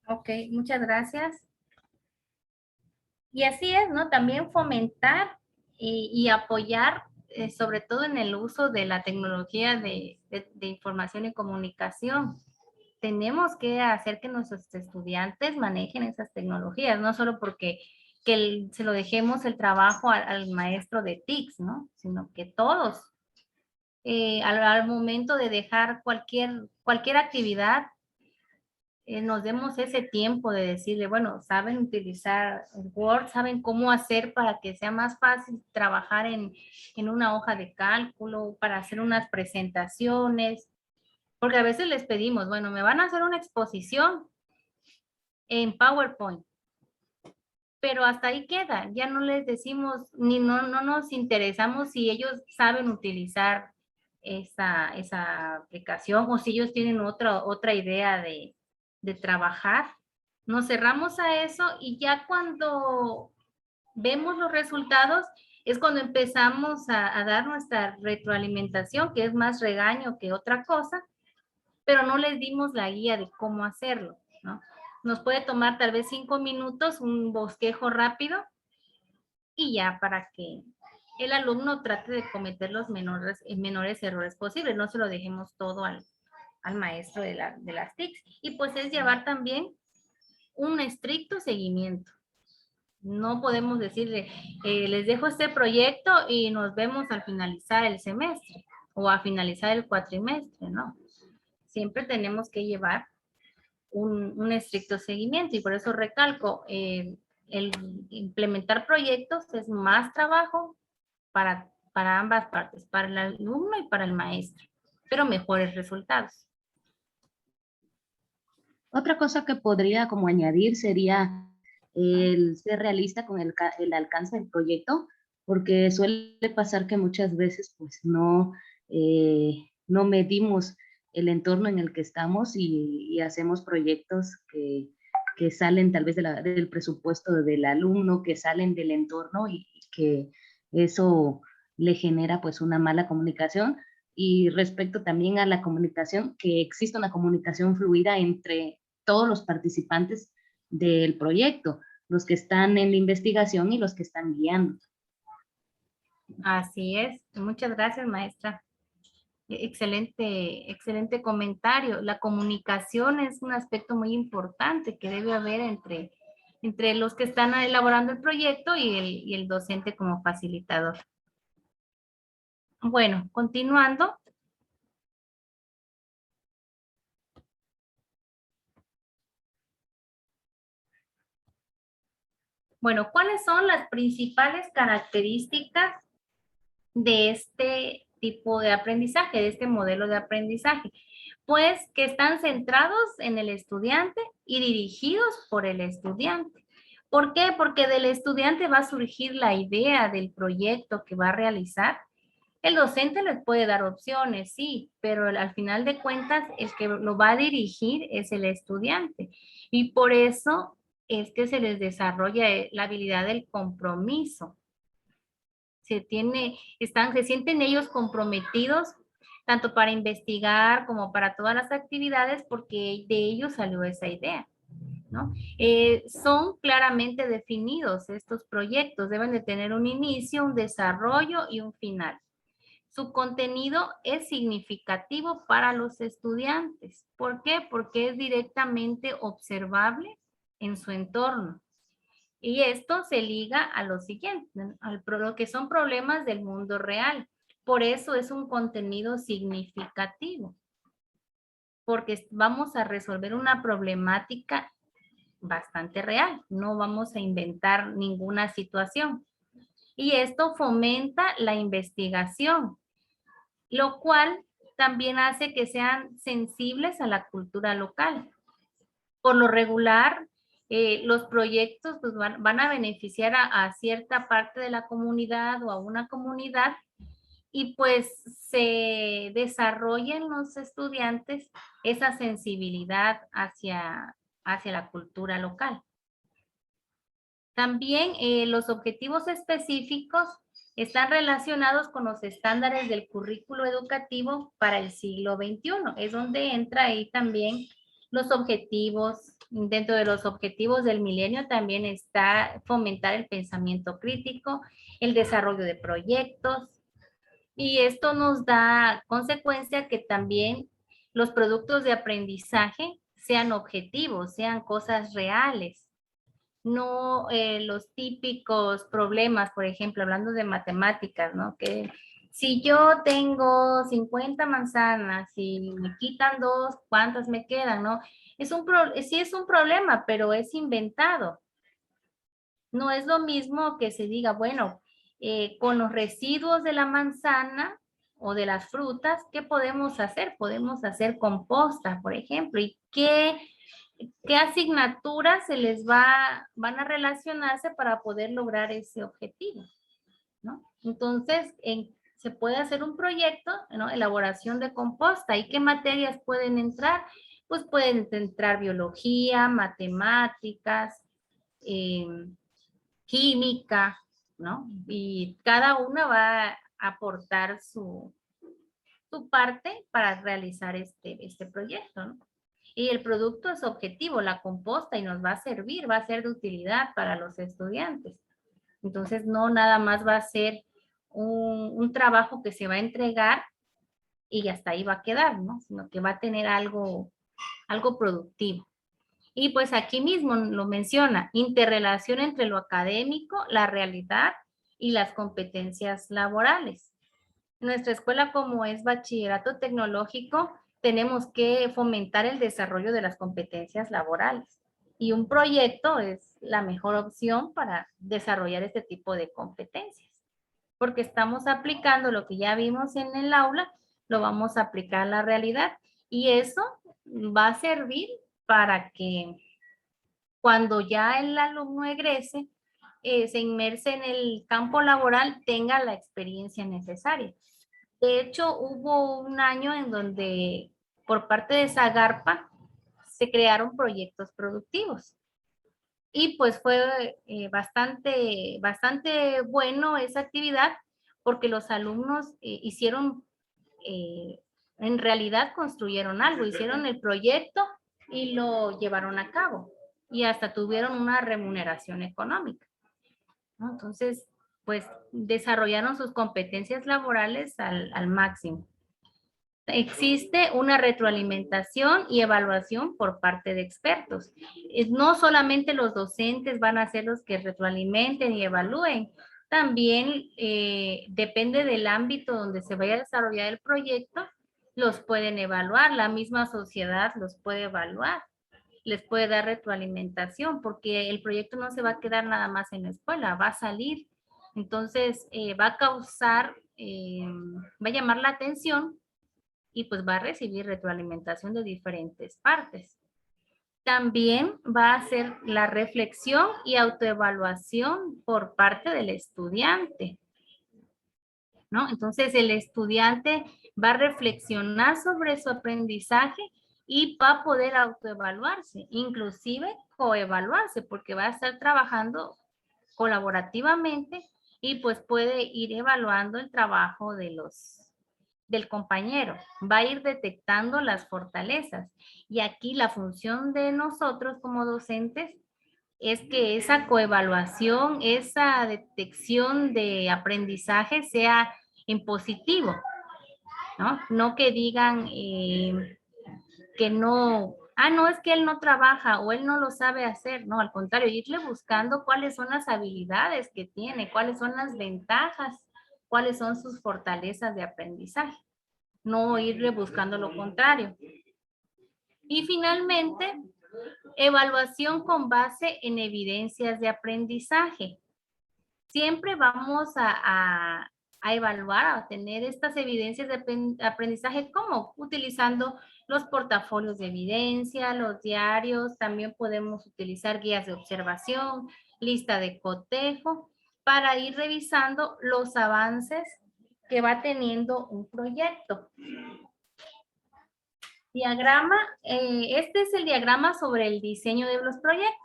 Speaker 2: Ok, muchas gracias. Y así es, ¿no? También fomentar y apoyar, sobre todo en el uso de la tecnología de información y comunicación. Tenemos que hacer que nuestros estudiantes manejen esas tecnologías, no solo porque se lo dejemos el trabajo al maestro de TICS, ¿no? Sino que todos, al momento de dejar cualquier actividad, nos demos ese tiempo de decirle, bueno, saben utilizar Word, saben cómo hacer para que sea más fácil trabajar en una hoja de cálculo, para hacer unas presentaciones, porque a veces les pedimos, bueno, me van a hacer una exposición en PowerPoint, pero hasta ahí queda, ya no les decimos, no nos interesamos si ellos saben utilizar esa aplicación o si ellos tienen otra idea de trabajar. Nos cerramos a eso y ya cuando vemos los resultados es cuando empezamos a dar nuestra retroalimentación, que es más regaño que otra cosa, pero no les dimos la guía de cómo hacerlo, ¿no? Nos puede tomar tal vez 5 minutos, un bosquejo rápido, y ya para que el alumno trate de cometer los menores errores posibles, no se lo dejemos todo al maestro de las TICs. Y pues es llevar también un estricto seguimiento. No podemos decirle, les dejo este proyecto y nos vemos al finalizar el semestre o a finalizar el cuatrimestre, ¿no? Siempre tenemos que llevar un estricto seguimiento y por eso recalco, el implementar proyectos es más trabajo para ambas partes, para el alumno y para el maestro, pero mejores resultados.
Speaker 8: Otra cosa que podría como añadir sería el ser realista con el alcance del proyecto, porque suele pasar que muchas veces pues no medimos el entorno en el que estamos y hacemos proyectos que salen tal vez del presupuesto del alumno, que salen del entorno y que eso le genera pues una mala comunicación. Y respecto también a la comunicación, que exista una comunicación fluida entre todos los participantes del proyecto, los que están en la investigación y los que están guiando.
Speaker 2: Así es. Muchas gracias, maestra. Excelente comentario. La comunicación es un aspecto muy importante que debe haber entre los que están elaborando el proyecto y el docente como facilitador. Bueno, continuando. Bueno, ¿cuáles son las principales características de este tipo de aprendizaje, de este modelo de aprendizaje? Pues que están centrados en el estudiante y dirigidos por el estudiante. ¿Por qué? Porque del estudiante va a surgir la idea del proyecto que va a realizar. El docente les puede dar opciones, sí, pero al final de cuentas el que lo va a dirigir es el estudiante. Y por eso es que se les desarrolla la habilidad del compromiso. Se sienten ellos comprometidos tanto para investigar como para todas las actividades porque de ellos salió esa idea, ¿no? Son claramente definidos estos proyectos, deben de tener un inicio, un desarrollo y un final. Su contenido es significativo para los estudiantes. ¿Por qué? Porque es directamente observable en su entorno. Y esto se liga a lo siguiente, lo que son problemas del mundo real. Por eso es un contenido significativo. Porque vamos a resolver una problemática bastante real. No vamos a inventar ninguna situación. Y esto fomenta la investigación, lo cual también hace que sean sensibles a la cultura local. Por lo regular, los proyectos pues, van a beneficiar a cierta parte de la comunidad o a una comunidad y pues se desarrolla en los estudiantes esa sensibilidad hacia la cultura local. También los objetivos específicos están relacionados con los estándares del currículo educativo para el siglo XXI. Es donde entra ahí también los objetivos. Dentro de los objetivos del milenio también está fomentar el pensamiento crítico, el desarrollo de proyectos. Y esto nos da consecuencia que también los productos de aprendizaje sean objetivos, sean cosas reales. No los típicos problemas, por ejemplo, hablando de matemáticas, ¿no? Que si yo tengo 50 manzanas y me quitan 2, ¿cuántas me quedan, no? Sí es un problema, pero es inventado. No es lo mismo que se diga, bueno, con los residuos de la manzana o de las frutas, ¿qué podemos hacer? Podemos hacer composta, por ejemplo. ¿Y qué asignaturas van a relacionarse para poder lograr ese objetivo, ¿no? Entonces, se puede hacer un proyecto, ¿no? Elaboración de composta. ¿Y qué materias pueden entrar? Pues pueden entrar biología, matemáticas, química, ¿no? Y cada una va a aportar su parte para realizar este proyecto, ¿no? Y el producto es objetivo, la composta, y nos va a servir, va a ser de utilidad para los estudiantes. Entonces, no nada más va a ser un trabajo que se va a entregar y hasta ahí va a quedar, ¿no? Sino que va a tener algo productivo. Y pues aquí mismo lo menciona, interrelación entre lo académico, la realidad y las competencias laborales. Nuestra escuela, como es bachillerato tecnológico, tenemos que fomentar el desarrollo de las competencias laborales. Y un proyecto es la mejor opción para desarrollar este tipo de competencias. Porque estamos aplicando lo que ya vimos en el aula, lo vamos a aplicar a la realidad. Y eso va a servir para que cuando ya el alumno egrese, se inmerse en el campo laboral, tenga la experiencia necesaria. De hecho, hubo un año en donde por parte de Zagarpa se crearon proyectos productivos. Y pues fue bastante bueno esa actividad porque los alumnos en realidad construyeron algo, hicieron el proyecto y lo llevaron a cabo. Y hasta tuvieron una remuneración económica, ¿no? Entonces, pues desarrollaron sus competencias laborales al máximo. Existe una retroalimentación y evaluación por parte de expertos. No solamente los docentes van a ser los que retroalimenten y evalúen, también depende del ámbito donde se vaya a desarrollar el proyecto, los pueden evaluar, la misma sociedad los puede evaluar, les puede dar retroalimentación, porque el proyecto no se va a quedar nada más en la escuela, va a salir. Entonces, va a causar, va a llamar la atención y pues va a recibir retroalimentación de diferentes partes. También va a ser la reflexión y autoevaluación por parte del estudiante, ¿no? Entonces, el estudiante va a reflexionar sobre su aprendizaje y va a poder autoevaluarse, inclusive coevaluarse, porque va a estar trabajando colaborativamente y pues puede ir evaluando el trabajo del compañero, va a ir detectando las fortalezas. Y aquí la función de nosotros como docentes es que esa coevaluación, esa detección de aprendizaje sea en positivo, ¿no? No que digan que no, no, es que él no trabaja o él no lo sabe hacer. No, al contrario, irle buscando cuáles son las habilidades que tiene, cuáles son las ventajas, cuáles son sus fortalezas de aprendizaje. No irle buscando lo contrario. Y finalmente, evaluación con base en evidencias de aprendizaje. Siempre vamos a evaluar, a tener estas evidencias de aprendizaje, como utilizando los portafolios de evidencia, los diarios, también podemos utilizar guías de observación, lista de cotejo, para ir revisando los avances que va teniendo un proyecto. Diagrama, este es el diagrama sobre el diseño de los proyectos.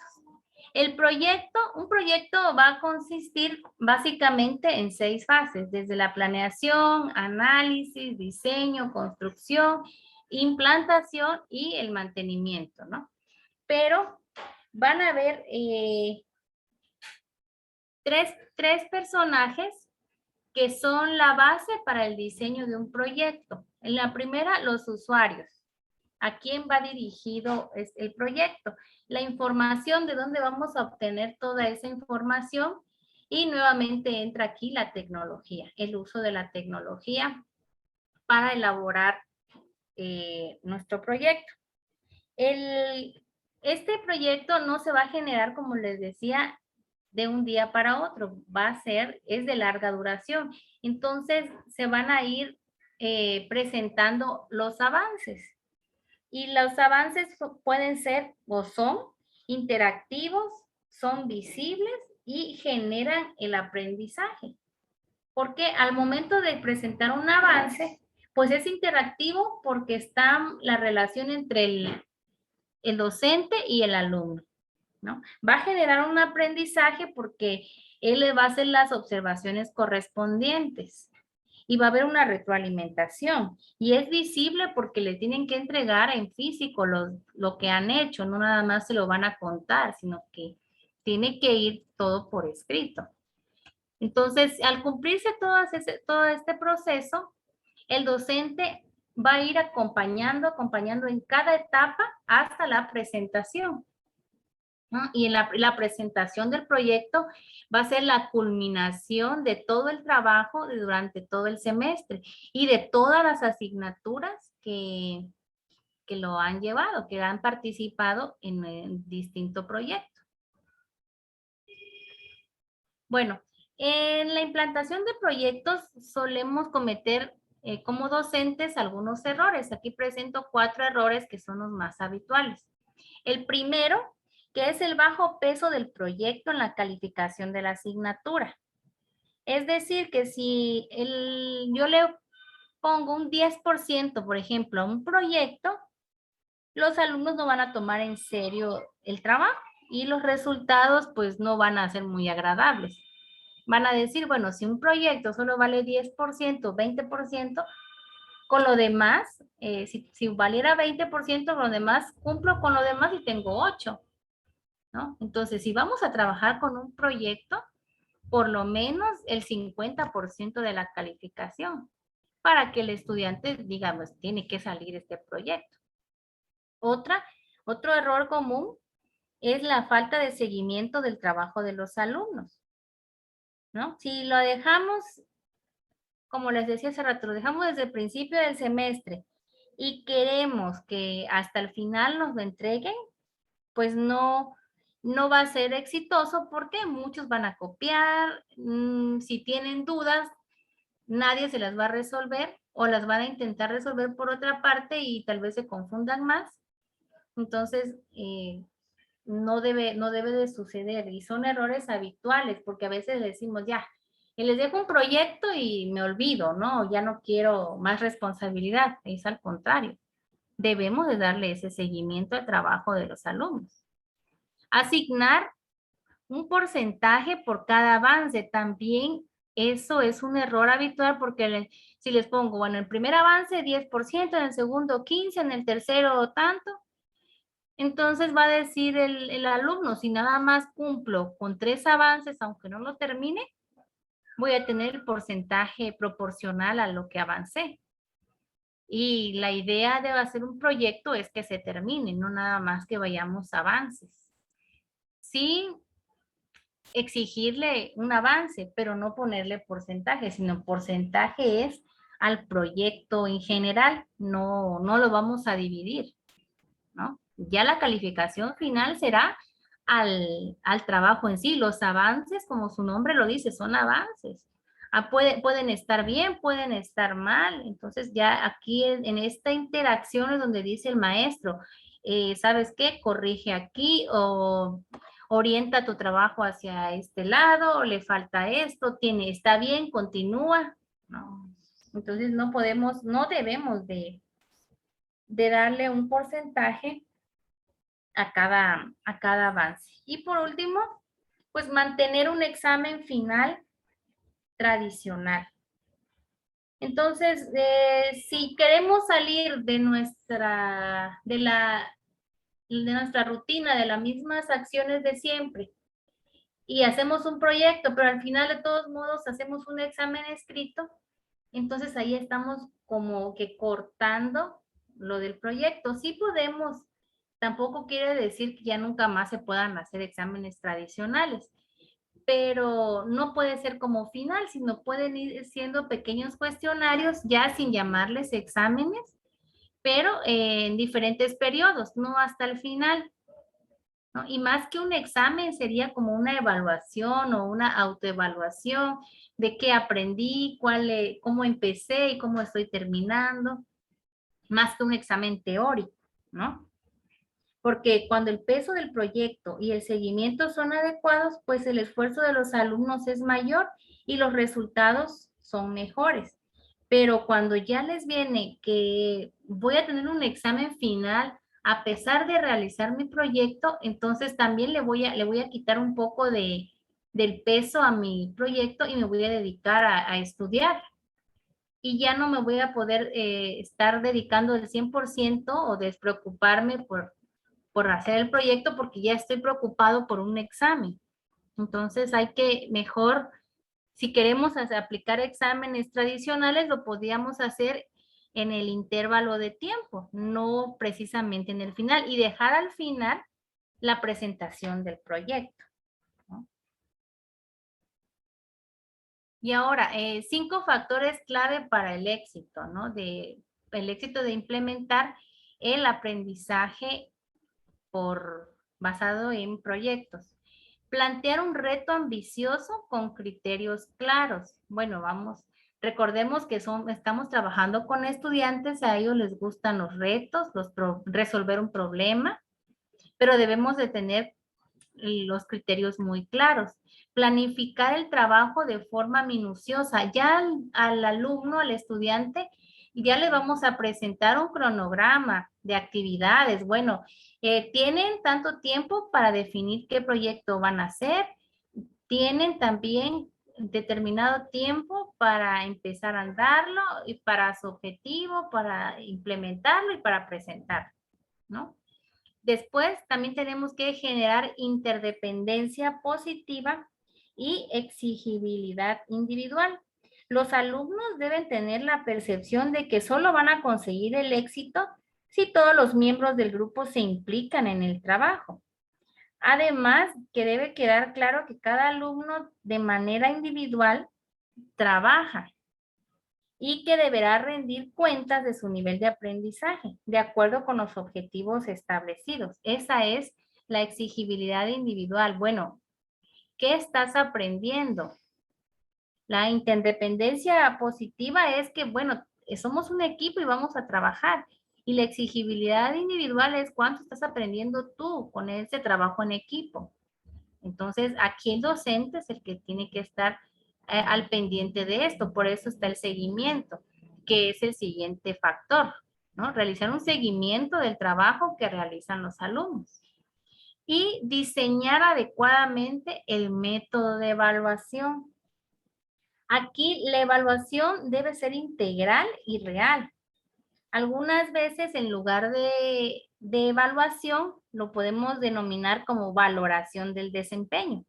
Speaker 2: Un proyecto va a consistir básicamente en 6 fases, desde la planeación, análisis, diseño, construcción, implantación y el mantenimiento, ¿no? Pero van a haber tres personajes que son la base para el diseño de un proyecto. En la primera, los usuarios. ¿A quién va dirigido el proyecto? La información, de dónde vamos a obtener toda esa información. Y nuevamente entra aquí la tecnología, el uso de la tecnología para elaborar nuestro proyecto. Este proyecto no se va a generar, como les decía, de un día para otro. Es de larga duración. Entonces, se van a ir presentando los avances. Y los avances pueden ser o son interactivos, son visibles y generan el aprendizaje. Porque al momento de presentar un avance, pues es interactivo porque está la relación entre el docente y el alumno, ¿no? Va a generar un aprendizaje porque él le va a hacer las observaciones correspondientes. Y va a haber una retroalimentación. Y es visible porque le tienen que entregar en físico lo que han hecho. No nada más se lo van a contar, sino que tiene que ir todo por escrito. Entonces, al cumplirse todo este proceso, el docente va a ir acompañando en cada etapa hasta la presentación, ¿no? Y en la presentación del proyecto va a ser la culminación de todo el trabajo durante todo el semestre y de todas las asignaturas que lo han llevado, que han participado en el distinto proyecto. Bueno, en la implantación de proyectos solemos cometer como docentes algunos errores. Aquí presento 4 errores que son los más habituales. El primero, que es el bajo peso del proyecto en la calificación de la asignatura. Es decir, que si yo le pongo un 10%, por ejemplo, a un proyecto, los alumnos no van a tomar en serio el trabajo y los resultados pues no van a ser muy agradables. Van a decir, bueno, si un proyecto solo vale 10%, 20%, con lo demás, si valiera 20%, con lo demás, cumplo con lo demás y tengo 8, ¿no? Entonces, si vamos a trabajar con un proyecto, por lo menos el 50% de la calificación, para que el estudiante diga, pues tiene que salir este proyecto. Otro error común es la falta de seguimiento del trabajo de los alumnos, ¿no? Si lo dejamos, como les decía hace rato, lo dejamos desde el principio del semestre y queremos que hasta el final nos lo entreguen, pues no va a ser exitoso porque muchos van a copiar, si tienen dudas, nadie se las va a resolver o las van a intentar resolver por otra parte y tal vez se confundan más. Entonces, no debe de suceder y son errores habituales porque a veces decimos ya, y les dejo un proyecto y me olvido, ¿no? Ya no quiero más responsabilidad, es al contrario. Debemos de darle ese seguimiento al trabajo de los alumnos. Asignar un porcentaje por cada avance también, eso es un error habitual porque si les pongo, bueno, en el primer avance 10%, en el segundo 15%, en el tercero tanto, entonces va a decir el alumno, si nada más cumplo con 3 avances, aunque no lo termine, voy a tener el porcentaje proporcional a lo que avancé. Y la idea de hacer un proyecto es que se termine, no nada más que vayamos avances. Sí, exigirle un avance, pero no ponerle porcentaje, sino porcentaje es al proyecto en general, no lo vamos a dividir, ¿no? Ya la calificación final será al trabajo en sí. Los avances, como su nombre lo dice, son avances. Pueden estar bien, pueden estar mal. Entonces ya aquí en esta interacción es donde dice el maestro, ¿sabes qué? Corrige aquí o orienta tu trabajo hacia este lado, o le falta esto, está bien, continúa. No. Entonces no debemos de darle un porcentaje a cada avance. Y por último, pues mantener un examen final tradicional. Entonces, si queremos salir de nuestra rutina, de las mismas acciones de siempre, y hacemos un proyecto, pero al final de todos modos hacemos un examen escrito, entonces ahí estamos como que cortando lo del proyecto. Sí podemos, tampoco quiere decir que ya nunca más se puedan hacer exámenes tradicionales, pero no puede ser como final, sino pueden ir siendo pequeños cuestionarios ya sin llamarles exámenes, pero en diferentes periodos, no hasta el final, ¿no? Y más que un examen sería como una evaluación o una autoevaluación de qué aprendí, cómo empecé y cómo estoy terminando, más que un examen teórico, ¿no? Porque cuando el peso del proyecto y el seguimiento son adecuados, pues el esfuerzo de los alumnos es mayor y los resultados son mejores. Pero cuando ya les viene que voy a tener un examen final, a pesar de realizar mi proyecto, entonces también le voy a quitar un poco del peso a mi proyecto y me voy a dedicar a estudiar. Y ya no me voy a poder estar dedicando el 100% o despreocuparme por hacer el proyecto porque ya estoy preocupado por un examen. Entonces hay que mejor, Si queremos aplicar exámenes tradicionales, lo podríamos hacer en el intervalo de tiempo, no precisamente en el final, y dejar al final la presentación del proyecto, ¿no? Y ahora, 5 factores clave para el éxito, ¿no? El éxito de implementar el aprendizaje basado en proyectos. Plantear un reto ambicioso con criterios claros. Bueno, recordemos que estamos trabajando con estudiantes, a ellos les gustan los retos, resolver un problema, pero debemos de tener los criterios muy claros. Planificar el trabajo de forma minuciosa. Ya al alumno, al estudiante, ya le vamos a presentar un cronograma de actividades. Bueno, tienen tanto tiempo para definir qué proyecto van a hacer. Tienen también determinado tiempo para empezar a andarlo y para su objetivo, para implementarlo y para presentarlo, ¿no? Después también tenemos que generar interdependencia positiva y exigibilidad individual. Los alumnos deben tener la percepción de que solo van a conseguir el éxito si todos los miembros del grupo se implican en el trabajo. Además, que debe quedar claro que cada alumno de manera individual trabaja y que deberá rendir cuentas de su nivel de aprendizaje, de acuerdo con los objetivos establecidos. Esa es la exigibilidad individual. Bueno, ¿qué estás aprendiendo? La interdependencia positiva es que, bueno, somos un equipo y vamos a trabajar. Y la exigibilidad individual es cuánto estás aprendiendo tú con ese trabajo en equipo. Entonces, aquí el docente es el que tiene que estar al pendiente de esto. Por eso está el seguimiento, que es el siguiente factor, ¿no? Realizar un seguimiento del trabajo que realizan los alumnos. Y diseñar adecuadamente el método de evaluación. Aquí la evaluación debe ser integral y real. Algunas veces en lugar de evaluación lo podemos denominar como valoración del desempeño,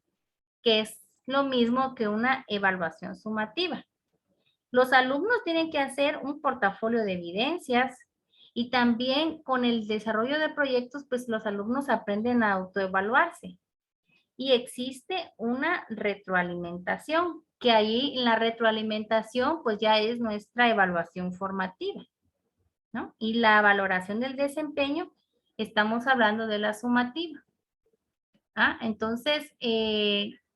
Speaker 2: que es lo mismo que una evaluación sumativa. Los alumnos tienen que hacer un portafolio de evidencias y también con el desarrollo de proyectos, pues los alumnos aprenden a autoevaluarse. Y existe una retroalimentación, que ahí en la retroalimentación pues ya es nuestra evaluación formativa, ¿no? Y la valoración del desempeño, estamos hablando de la sumativa. Entonces,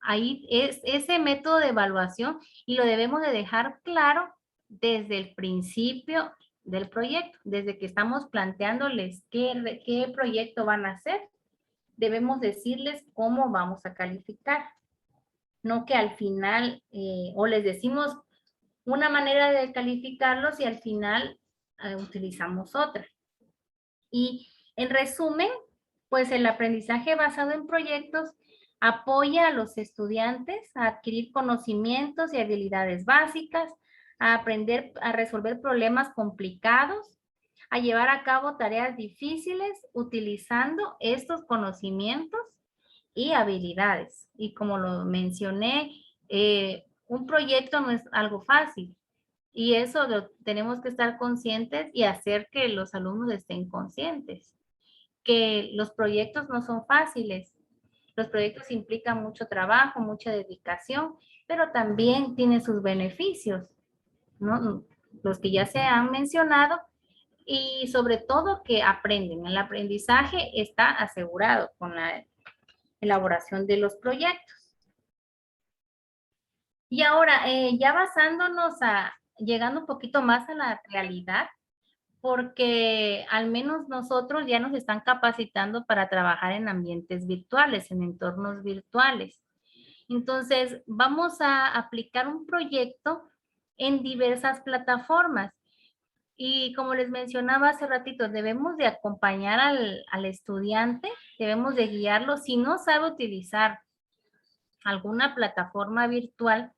Speaker 2: ahí es ese método de evaluación y lo debemos de dejar claro desde el principio del proyecto, desde que estamos planteándoles qué proyecto van a hacer, debemos decirles cómo vamos a calificar. No que al final, o les decimos una manera de calificarlos y al final utilizamos otra. Y en resumen, pues el aprendizaje basado en proyectos apoya a los estudiantes a adquirir conocimientos y habilidades básicas, a aprender a resolver problemas complicados, a llevar a cabo tareas difíciles utilizando estos conocimientos y habilidades. Y como lo mencioné, un proyecto no es algo fácil. Y eso tenemos que estar conscientes y hacer que los alumnos estén conscientes. Que los proyectos no son fáciles. Los proyectos implican mucho trabajo, mucha dedicación, pero también tienen sus beneficios, ¿no? Los que ya se han mencionado y sobre todo que aprenden. El aprendizaje está asegurado con la elaboración de los proyectos. Y ahora, ya llegando un poquito más a la realidad, porque al menos nosotros ya nos están capacitando para trabajar en ambientes virtuales, en entornos virtuales. Entonces, vamos a aplicar un proyecto en diversas plataformas. Y como les mencionaba hace ratito, debemos de acompañar al estudiante, debemos de guiarlo. Si no sabe utilizar alguna plataforma virtual,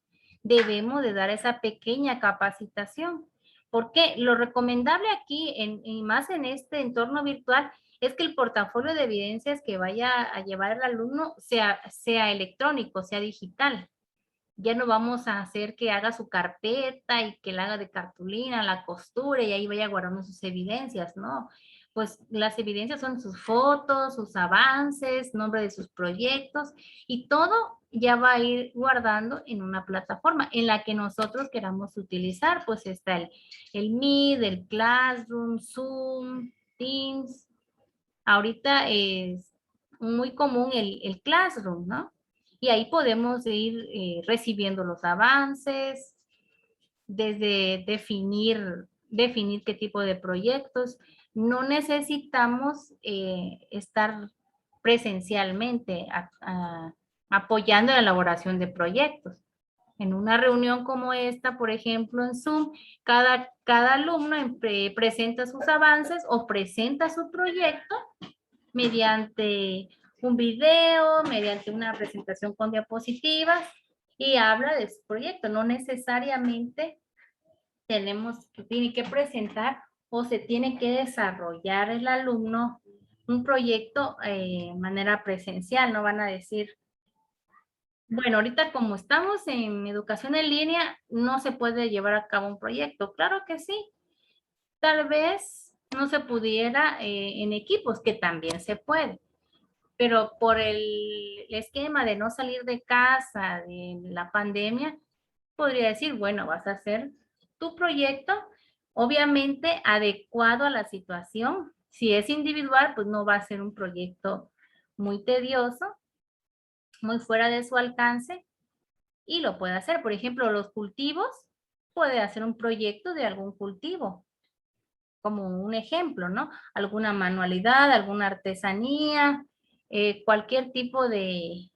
Speaker 2: debemos de dar esa pequeña capacitación. Porque lo recomendable aquí, y más en este entorno virtual, es que el portafolio de evidencias que vaya a llevar el alumno sea electrónico, sea digital, Ya no vamos a hacer que haga su carpeta y que la haga de cartulina, la costure y ahí vaya guardando sus evidencias, ¿no? Pues las evidencias son sus fotos, sus avances, nombre de sus proyectos y todo ya va a ir guardando en una plataforma en la que nosotros queramos utilizar. Pues está el Meet, el Classroom, Zoom, Teams. Ahorita es muy común el Classroom, ¿no? Y ahí podemos ir recibiendo los avances, desde definir qué tipo de proyectos. No necesitamos estar presencialmente apoyando la elaboración de proyectos. En una reunión como esta, por ejemplo, en Zoom, cada alumno presenta sus avances o presenta su proyecto mediante un video, mediante una presentación con diapositivas y habla de su proyecto. No necesariamente tiene que presentar o se tiene que desarrollar el alumno un proyecto de manera presencial. No van a decir, bueno, ahorita como estamos en educación en línea, no se puede llevar a cabo un proyecto. Claro que sí. Tal vez no se pudiera en equipos, que también se puede. Pero por el esquema de no salir de casa, de la pandemia, podría decir, bueno, vas a hacer tu proyecto, obviamente adecuado a la situación. Si es individual, pues no va a ser un proyecto muy tedioso, muy fuera de su alcance, y lo puede hacer. Por ejemplo, los cultivos, puede hacer un proyecto de algún cultivo, como un ejemplo, ¿no? Alguna manualidad, alguna artesanía, cualquier tipo de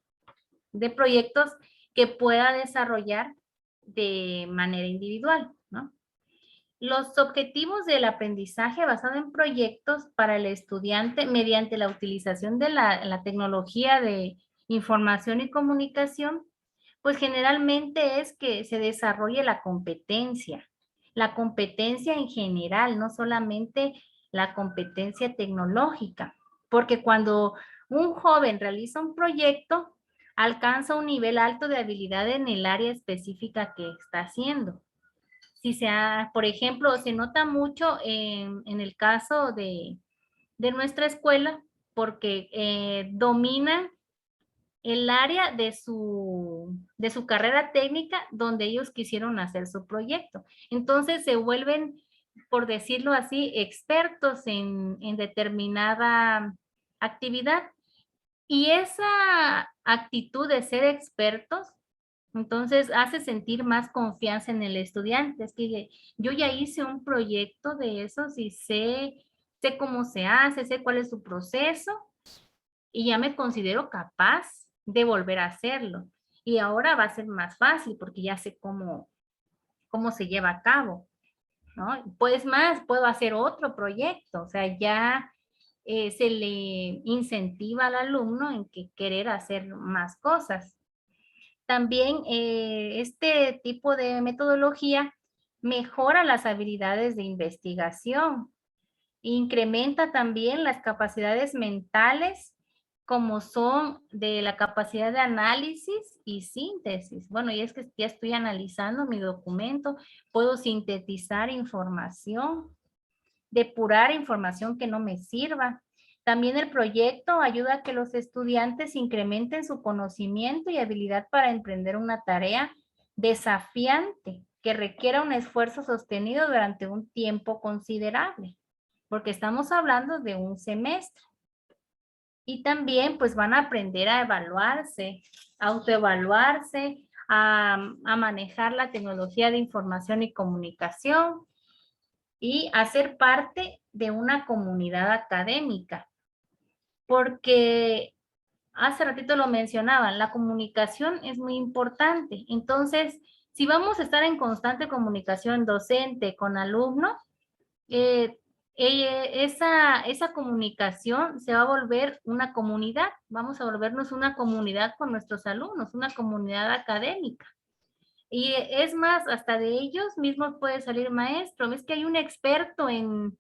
Speaker 2: proyectos que pueda desarrollar de manera individual, ¿no? Los objetivos del aprendizaje basado en proyectos para el estudiante mediante la utilización de la tecnología de información y comunicación, pues generalmente es que se desarrolle la competencia en general, no solamente la competencia tecnológica, porque cuando un joven realiza un proyecto, alcanza un nivel alto de habilidad en el área específica que está haciendo. Si por ejemplo, se nota mucho en el caso de nuestra escuela, porque dominan el área de su carrera técnica donde ellos quisieron hacer su proyecto. Entonces se vuelven, por decirlo así, expertos en determinada actividad. Y esa actitud de ser expertos, entonces hace sentir más confianza en el estudiante. Es que yo ya hice un proyecto de esos y sé cómo se hace, sé cuál es su proceso y ya me considero capaz de volver a hacerlo. Y ahora va a ser más fácil porque ya sé cómo se lleva a cabo, ¿no? Pues más, puedo hacer otro proyecto, o sea, ya se le incentiva al alumno en que querer hacer más cosas. También este tipo de metodología mejora las habilidades de investigación, incrementa también las capacidades mentales como son de la capacidad de análisis y síntesis. Bueno, y es que ya estoy analizando mi documento, puedo sintetizar información, depurar información que no me sirva. También el proyecto ayuda a que los estudiantes incrementen su conocimiento y habilidad para emprender una tarea desafiante que requiera un esfuerzo sostenido durante un tiempo considerable, porque estamos hablando de un semestre. Y también pues van a aprender a evaluarse, autoevaluarse, a manejar la tecnología de información y comunicación y a ser parte de una comunidad académica. Porque hace ratito lo mencionaban, la comunicación es muy importante. Entonces, si vamos a estar en constante comunicación docente con alumno, esa comunicación se va a volver una comunidad. Vamos a volvernos una comunidad con nuestros alumnos, una comunidad académica. Y es más, hasta de ellos mismos puede salir maestro. Es que hay un experto en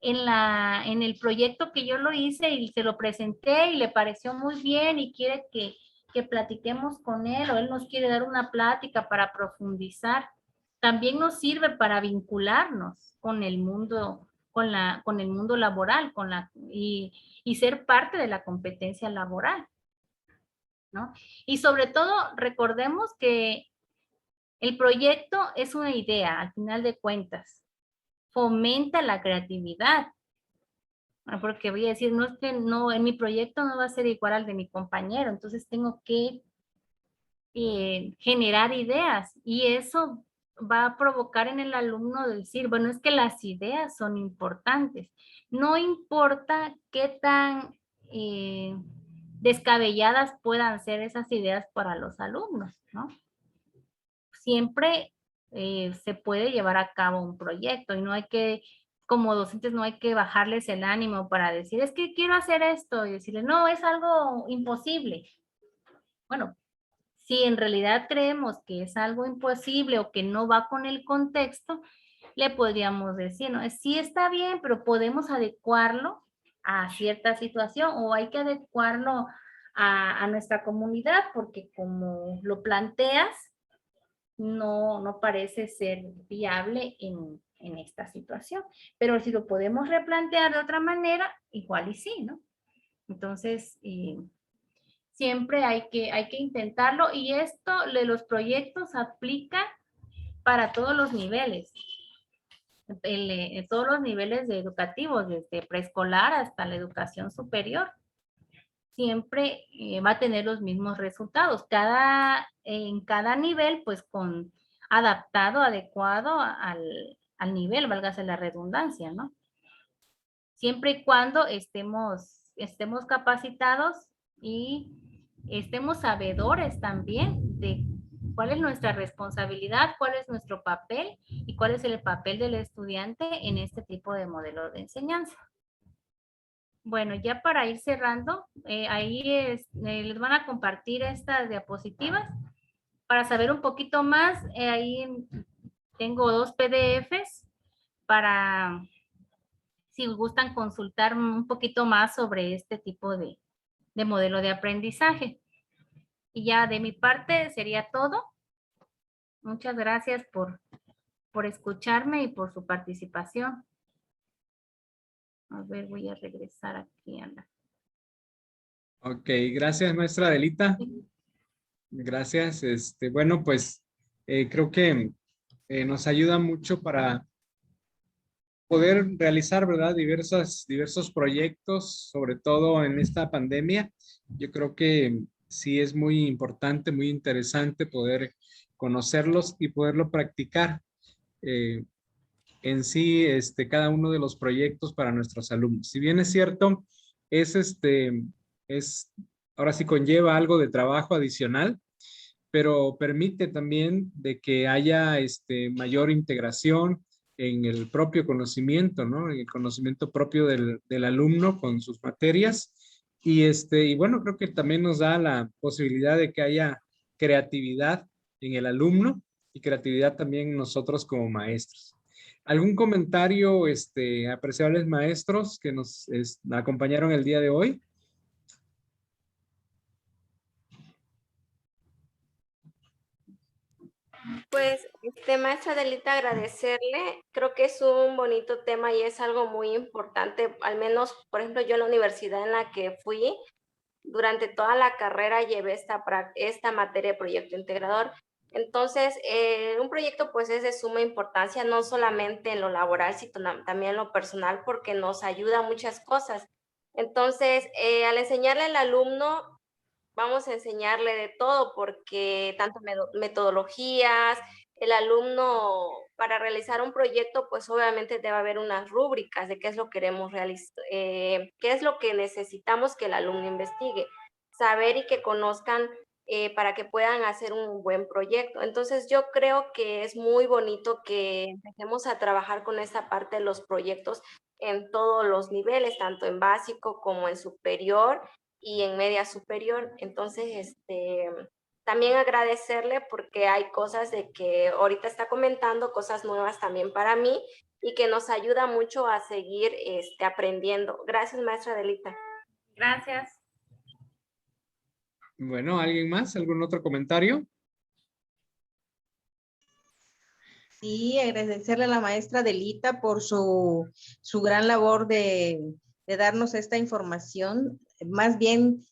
Speaker 2: el proyecto que yo lo hice y se lo presenté y le pareció muy bien y quiere que que platiquemos con él o él nos quiere dar una plática para profundizar, también nos sirve para vincularnos con el mundo, con el mundo laboral, y ser parte de la competencia laboral, ¿no? Y sobre todo, recordemos que el proyecto es una idea, al final de cuentas, fomenta la creatividad, ¿no? Porque voy a decir, no es que no, en mi proyecto no va a ser igual al de mi compañero, entonces tengo que generar ideas y eso va a provocar en el alumno decir, bueno, es que las ideas son importantes. No importa qué tan descabelladas puedan ser esas ideas para los alumnos, ¿no? Siempre se puede llevar a cabo un proyecto y no hay que, como docentes, no hay que bajarles el ánimo para decir, es que quiero hacer esto y decirle, no, es algo imposible. Bueno, si en realidad creemos que es algo imposible o que no va con el contexto, le podríamos decir, ¿no? Sí está bien, pero podemos adecuarlo a cierta situación o hay que adecuarlo a nuestra comunidad porque como lo planteas, no parece ser viable en esta situación. Pero si lo podemos replantear de otra manera, igual y sí, ¿no? Entonces, siempre hay que intentarlo y esto de los proyectos aplica para todos los niveles, todos los niveles educativos, desde preescolar hasta la educación superior. Siempre va a tener los mismos resultados. En cada nivel, pues adaptado, adecuado al nivel, válgase la redundancia, ¿no? Siempre y cuando estemos capacitados y estemos sabedores también de cuál es nuestra responsabilidad, cuál es nuestro papel y cuál es el papel del estudiante en este tipo de modelo de enseñanza. Bueno, ya para ir cerrando, ahí les van a compartir estas diapositivas para saber un poquito más. Ahí tengo 2 PDFs para si gustan consultar un poquito más sobre este tipo de modelo de aprendizaje. Y ya de mi parte sería todo. Muchas gracias por escucharme y por su participación. A ver, voy a regresar aquí a la...
Speaker 1: Ok, gracias, maestra Adelita. Gracias. Bueno, pues creo que nos ayuda mucho para poder realizar, ¿verdad? Diversos proyectos, sobre todo en esta pandemia. Yo creo que sí es muy importante, muy interesante poder conocerlos y poderlo practicar en sí, cada uno de los proyectos para nuestros alumnos. Si bien es cierto, ahora sí conlleva algo de trabajo adicional, pero permite también de que haya mayor integración en el propio conocimiento, ¿no? En el conocimiento propio del alumno con sus materias. Y bueno, creo que también nos da la posibilidad de que haya creatividad en el alumno y creatividad también nosotros como maestros. ¿Algún comentario, apreciables maestros que nos acompañaron el día de hoy?
Speaker 7: Pues, maestra Adelita, agradecerle. Creo que es un bonito tema y es algo muy importante. Al menos, por ejemplo, yo en la universidad en la que fui, durante toda la carrera llevé esta materia de proyecto integrador. Entonces, un proyecto pues es de suma importancia, no solamente en lo laboral, sino también en lo personal, porque nos ayuda a muchas cosas. Entonces, al enseñarle al alumno, vamos a enseñarle de todo, porque tanto metodologías, el alumno para realizar un proyecto, pues obviamente debe haber unas rúbricas de qué es lo que queremos realizar, qué es lo que necesitamos que el alumno investigue, saber y que conozcan para que puedan hacer un buen proyecto. Entonces yo creo que es muy bonito que empecemos a trabajar con esta parte de los proyectos en todos los niveles, tanto en básico como en superior y en media superior. Entonces, también agradecerle porque hay cosas de que ahorita está comentando, cosas nuevas también para mí y que nos ayuda mucho a seguir aprendiendo. Gracias, maestra Adelita.
Speaker 2: Gracias.
Speaker 1: Bueno, ¿alguien más? ¿Algún otro comentario?
Speaker 9: Sí, agradecerle a la maestra Adelita por su gran labor de darnos esta información, más bien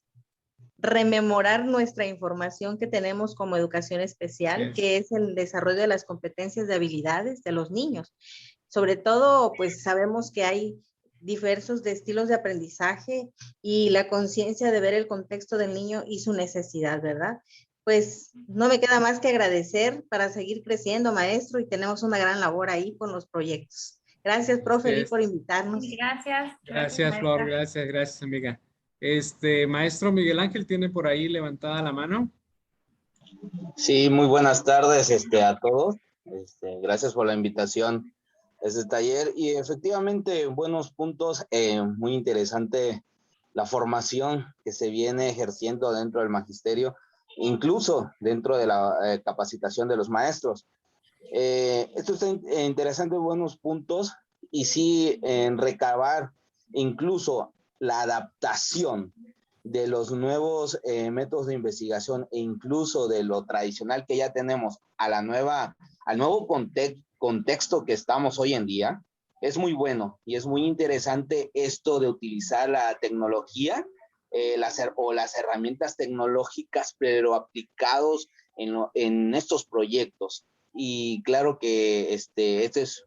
Speaker 9: rememorar nuestra información que tenemos como educación especial, que es el desarrollo de las competencias de habilidades de los niños. Sobre todo, pues sabemos que hay diversos de estilos de aprendizaje y la conciencia de ver el contexto del niño y su necesidad, ¿verdad? Pues no me queda más que agradecer para seguir creciendo, maestro, y tenemos una gran labor ahí con los proyectos. Gracias, profe, Lee, por invitarnos.
Speaker 2: Gracias.
Speaker 1: Gracias, Flor. Gracias, amiga. Maestro Miguel Ángel, ¿tiene por ahí levantada la mano?
Speaker 10: Sí, muy buenas tardes a todos. Gracias por la invitación a este taller y efectivamente buenos puntos, muy interesante la formación que se viene ejerciendo dentro del magisterio, incluso dentro de la capacitación de los maestros. Esto está interesante, buenos puntos, y sí en recabar incluso la adaptación de los nuevos métodos de investigación e incluso de lo tradicional que ya tenemos a la al nuevo contexto que estamos hoy en día, es muy bueno y es muy interesante esto de utilizar la tecnología o las herramientas tecnológicas, pero aplicados en estos proyectos. Y claro que este es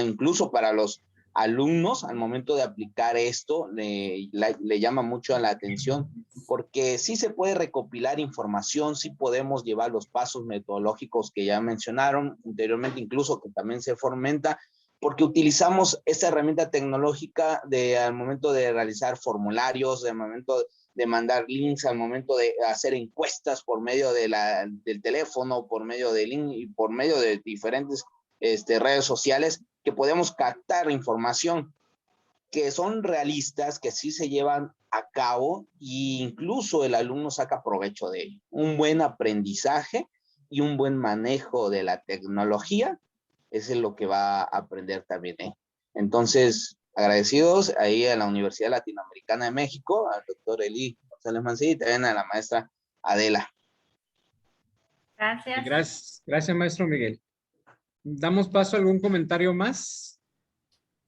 Speaker 10: incluso para los alumnos, al momento de aplicar esto, le llama mucho la atención, porque sí se puede recopilar información, sí podemos llevar los pasos metodológicos que ya mencionaron anteriormente, incluso que también se fomenta, porque utilizamos esta herramienta tecnológica al momento de realizar formularios, al momento de mandar links, al momento de hacer encuestas por medio del teléfono, por medio de link y por medio de diferentes redes sociales, que podemos captar información que son realistas, que sí se llevan a cabo e incluso el alumno saca provecho de ello. Un buen aprendizaje y un buen manejo de la tecnología es lo que va a aprender también. Entonces, agradecidos ahí a la Universidad Latinoamericana de México, al doctor Eli González Mancilla y también a la maestra Adela.
Speaker 2: Gracias.
Speaker 1: Gracias, maestro Miguel. ¿Damos paso a algún comentario más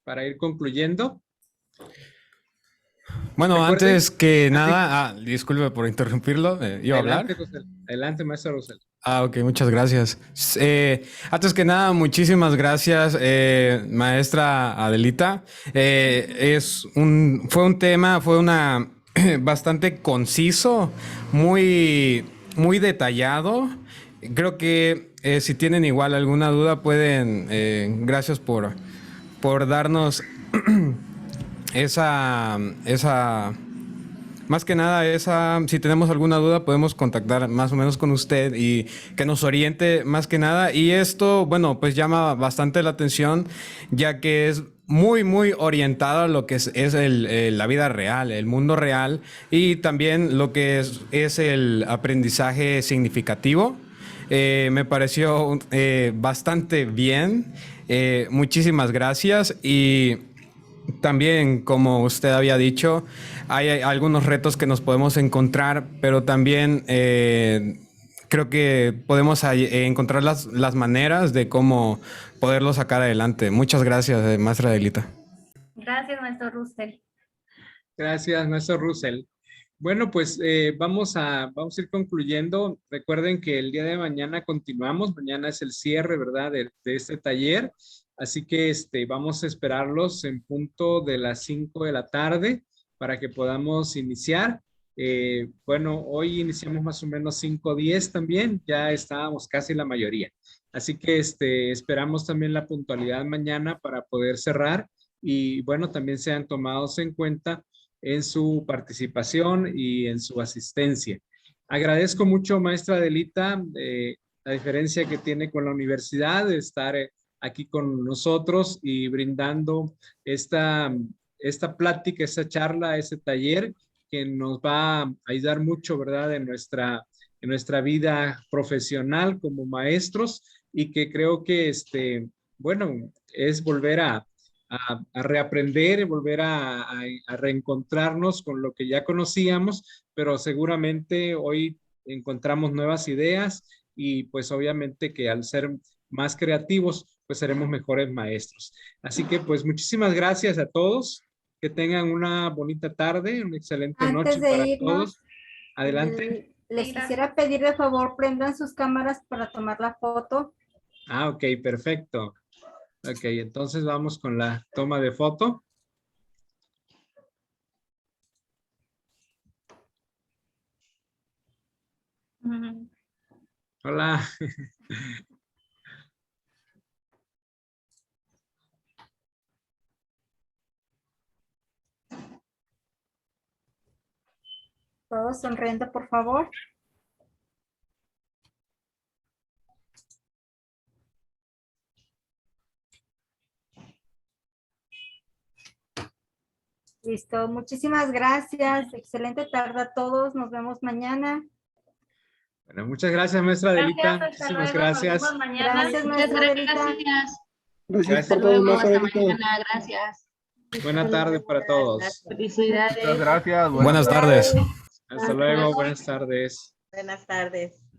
Speaker 1: para ir concluyendo?
Speaker 3: Bueno,
Speaker 1: Recuerden,
Speaker 3: antes que nada, disculpe por interrumpirlo, ¿iba a hablar?
Speaker 1: Adelante, maestro Rosel.
Speaker 3: Ok, muchas gracias. Antes que nada, muchísimas gracias, maestra Adelita. Fue un tema, bastante conciso, muy detallado. Creo que si tienen igual alguna duda pueden, gracias por darnos más que nada si tenemos alguna duda podemos contactar más o menos con usted y que nos oriente más que nada. Y esto, bueno, pues llama bastante la atención, ya que es muy orientado a lo que es la vida real, el mundo real, y también lo que es el aprendizaje significativo. Me pareció bastante bien. Muchísimas gracias. Y también, como usted había dicho, hay algunos retos que nos podemos encontrar, pero también creo que podemos encontrar las maneras de cómo poderlo sacar adelante. Muchas gracias, maestra Adelita.
Speaker 2: Gracias, maestro Russell.
Speaker 1: Gracias, maestro Russell. Bueno, pues vamos a ir concluyendo. Recuerden que el día de mañana continuamos. Mañana es el cierre, ¿verdad?, de este taller. Así que vamos a esperarlos en punto de las 5 de la tarde para que podamos iniciar. Bueno, hoy iniciamos más o menos 5:10 también. Ya estábamos casi la mayoría. Así que esperamos también la puntualidad mañana para poder cerrar. Y bueno, también sean tomados en cuenta en su participación y en su asistencia. Agradezco mucho, maestra Adelita, la diferencia que tiene con la universidad de estar aquí con nosotros y brindando esta plática, esta charla, ese taller que nos va a ayudar mucho, ¿verdad?, en nuestra vida profesional como maestros, y que creo que, bueno, es volver a a reaprender, volver a reencontrarnos con lo que ya conocíamos, pero seguramente hoy encontramos nuevas ideas y pues obviamente que al ser más creativos, pues seremos mejores maestros. Así que pues muchísimas gracias a todos. Que tengan una bonita tarde, una excelente noche
Speaker 11: Antes de
Speaker 1: para
Speaker 11: irnos,
Speaker 1: todos. Adelante.
Speaker 11: les quisiera pedir de favor, prendan sus cámaras para tomar la foto.
Speaker 1: Ah, ok, perfecto. Ok, entonces vamos con la toma de foto. Hola.
Speaker 11: Todos sonriendo, por favor. Listo, muchísimas gracias. Excelente tarde a todos. Nos vemos mañana.
Speaker 1: Bueno, muchas gracias, maestra Adelita. Muchísimas gracias.
Speaker 2: Nos vemos mañana.
Speaker 11: Gracias,
Speaker 8: Muchas
Speaker 11: maestra Adelita.
Speaker 8: gracias.
Speaker 1: Gracias
Speaker 8: Hasta luego, hasta mañana. Gracias.
Speaker 1: Buena tarde para todos.
Speaker 8: Felicidades.
Speaker 12: Muchas gracias.
Speaker 3: Buenas tardes.
Speaker 1: Hasta luego, buenas tardes.
Speaker 9: Buenas tardes.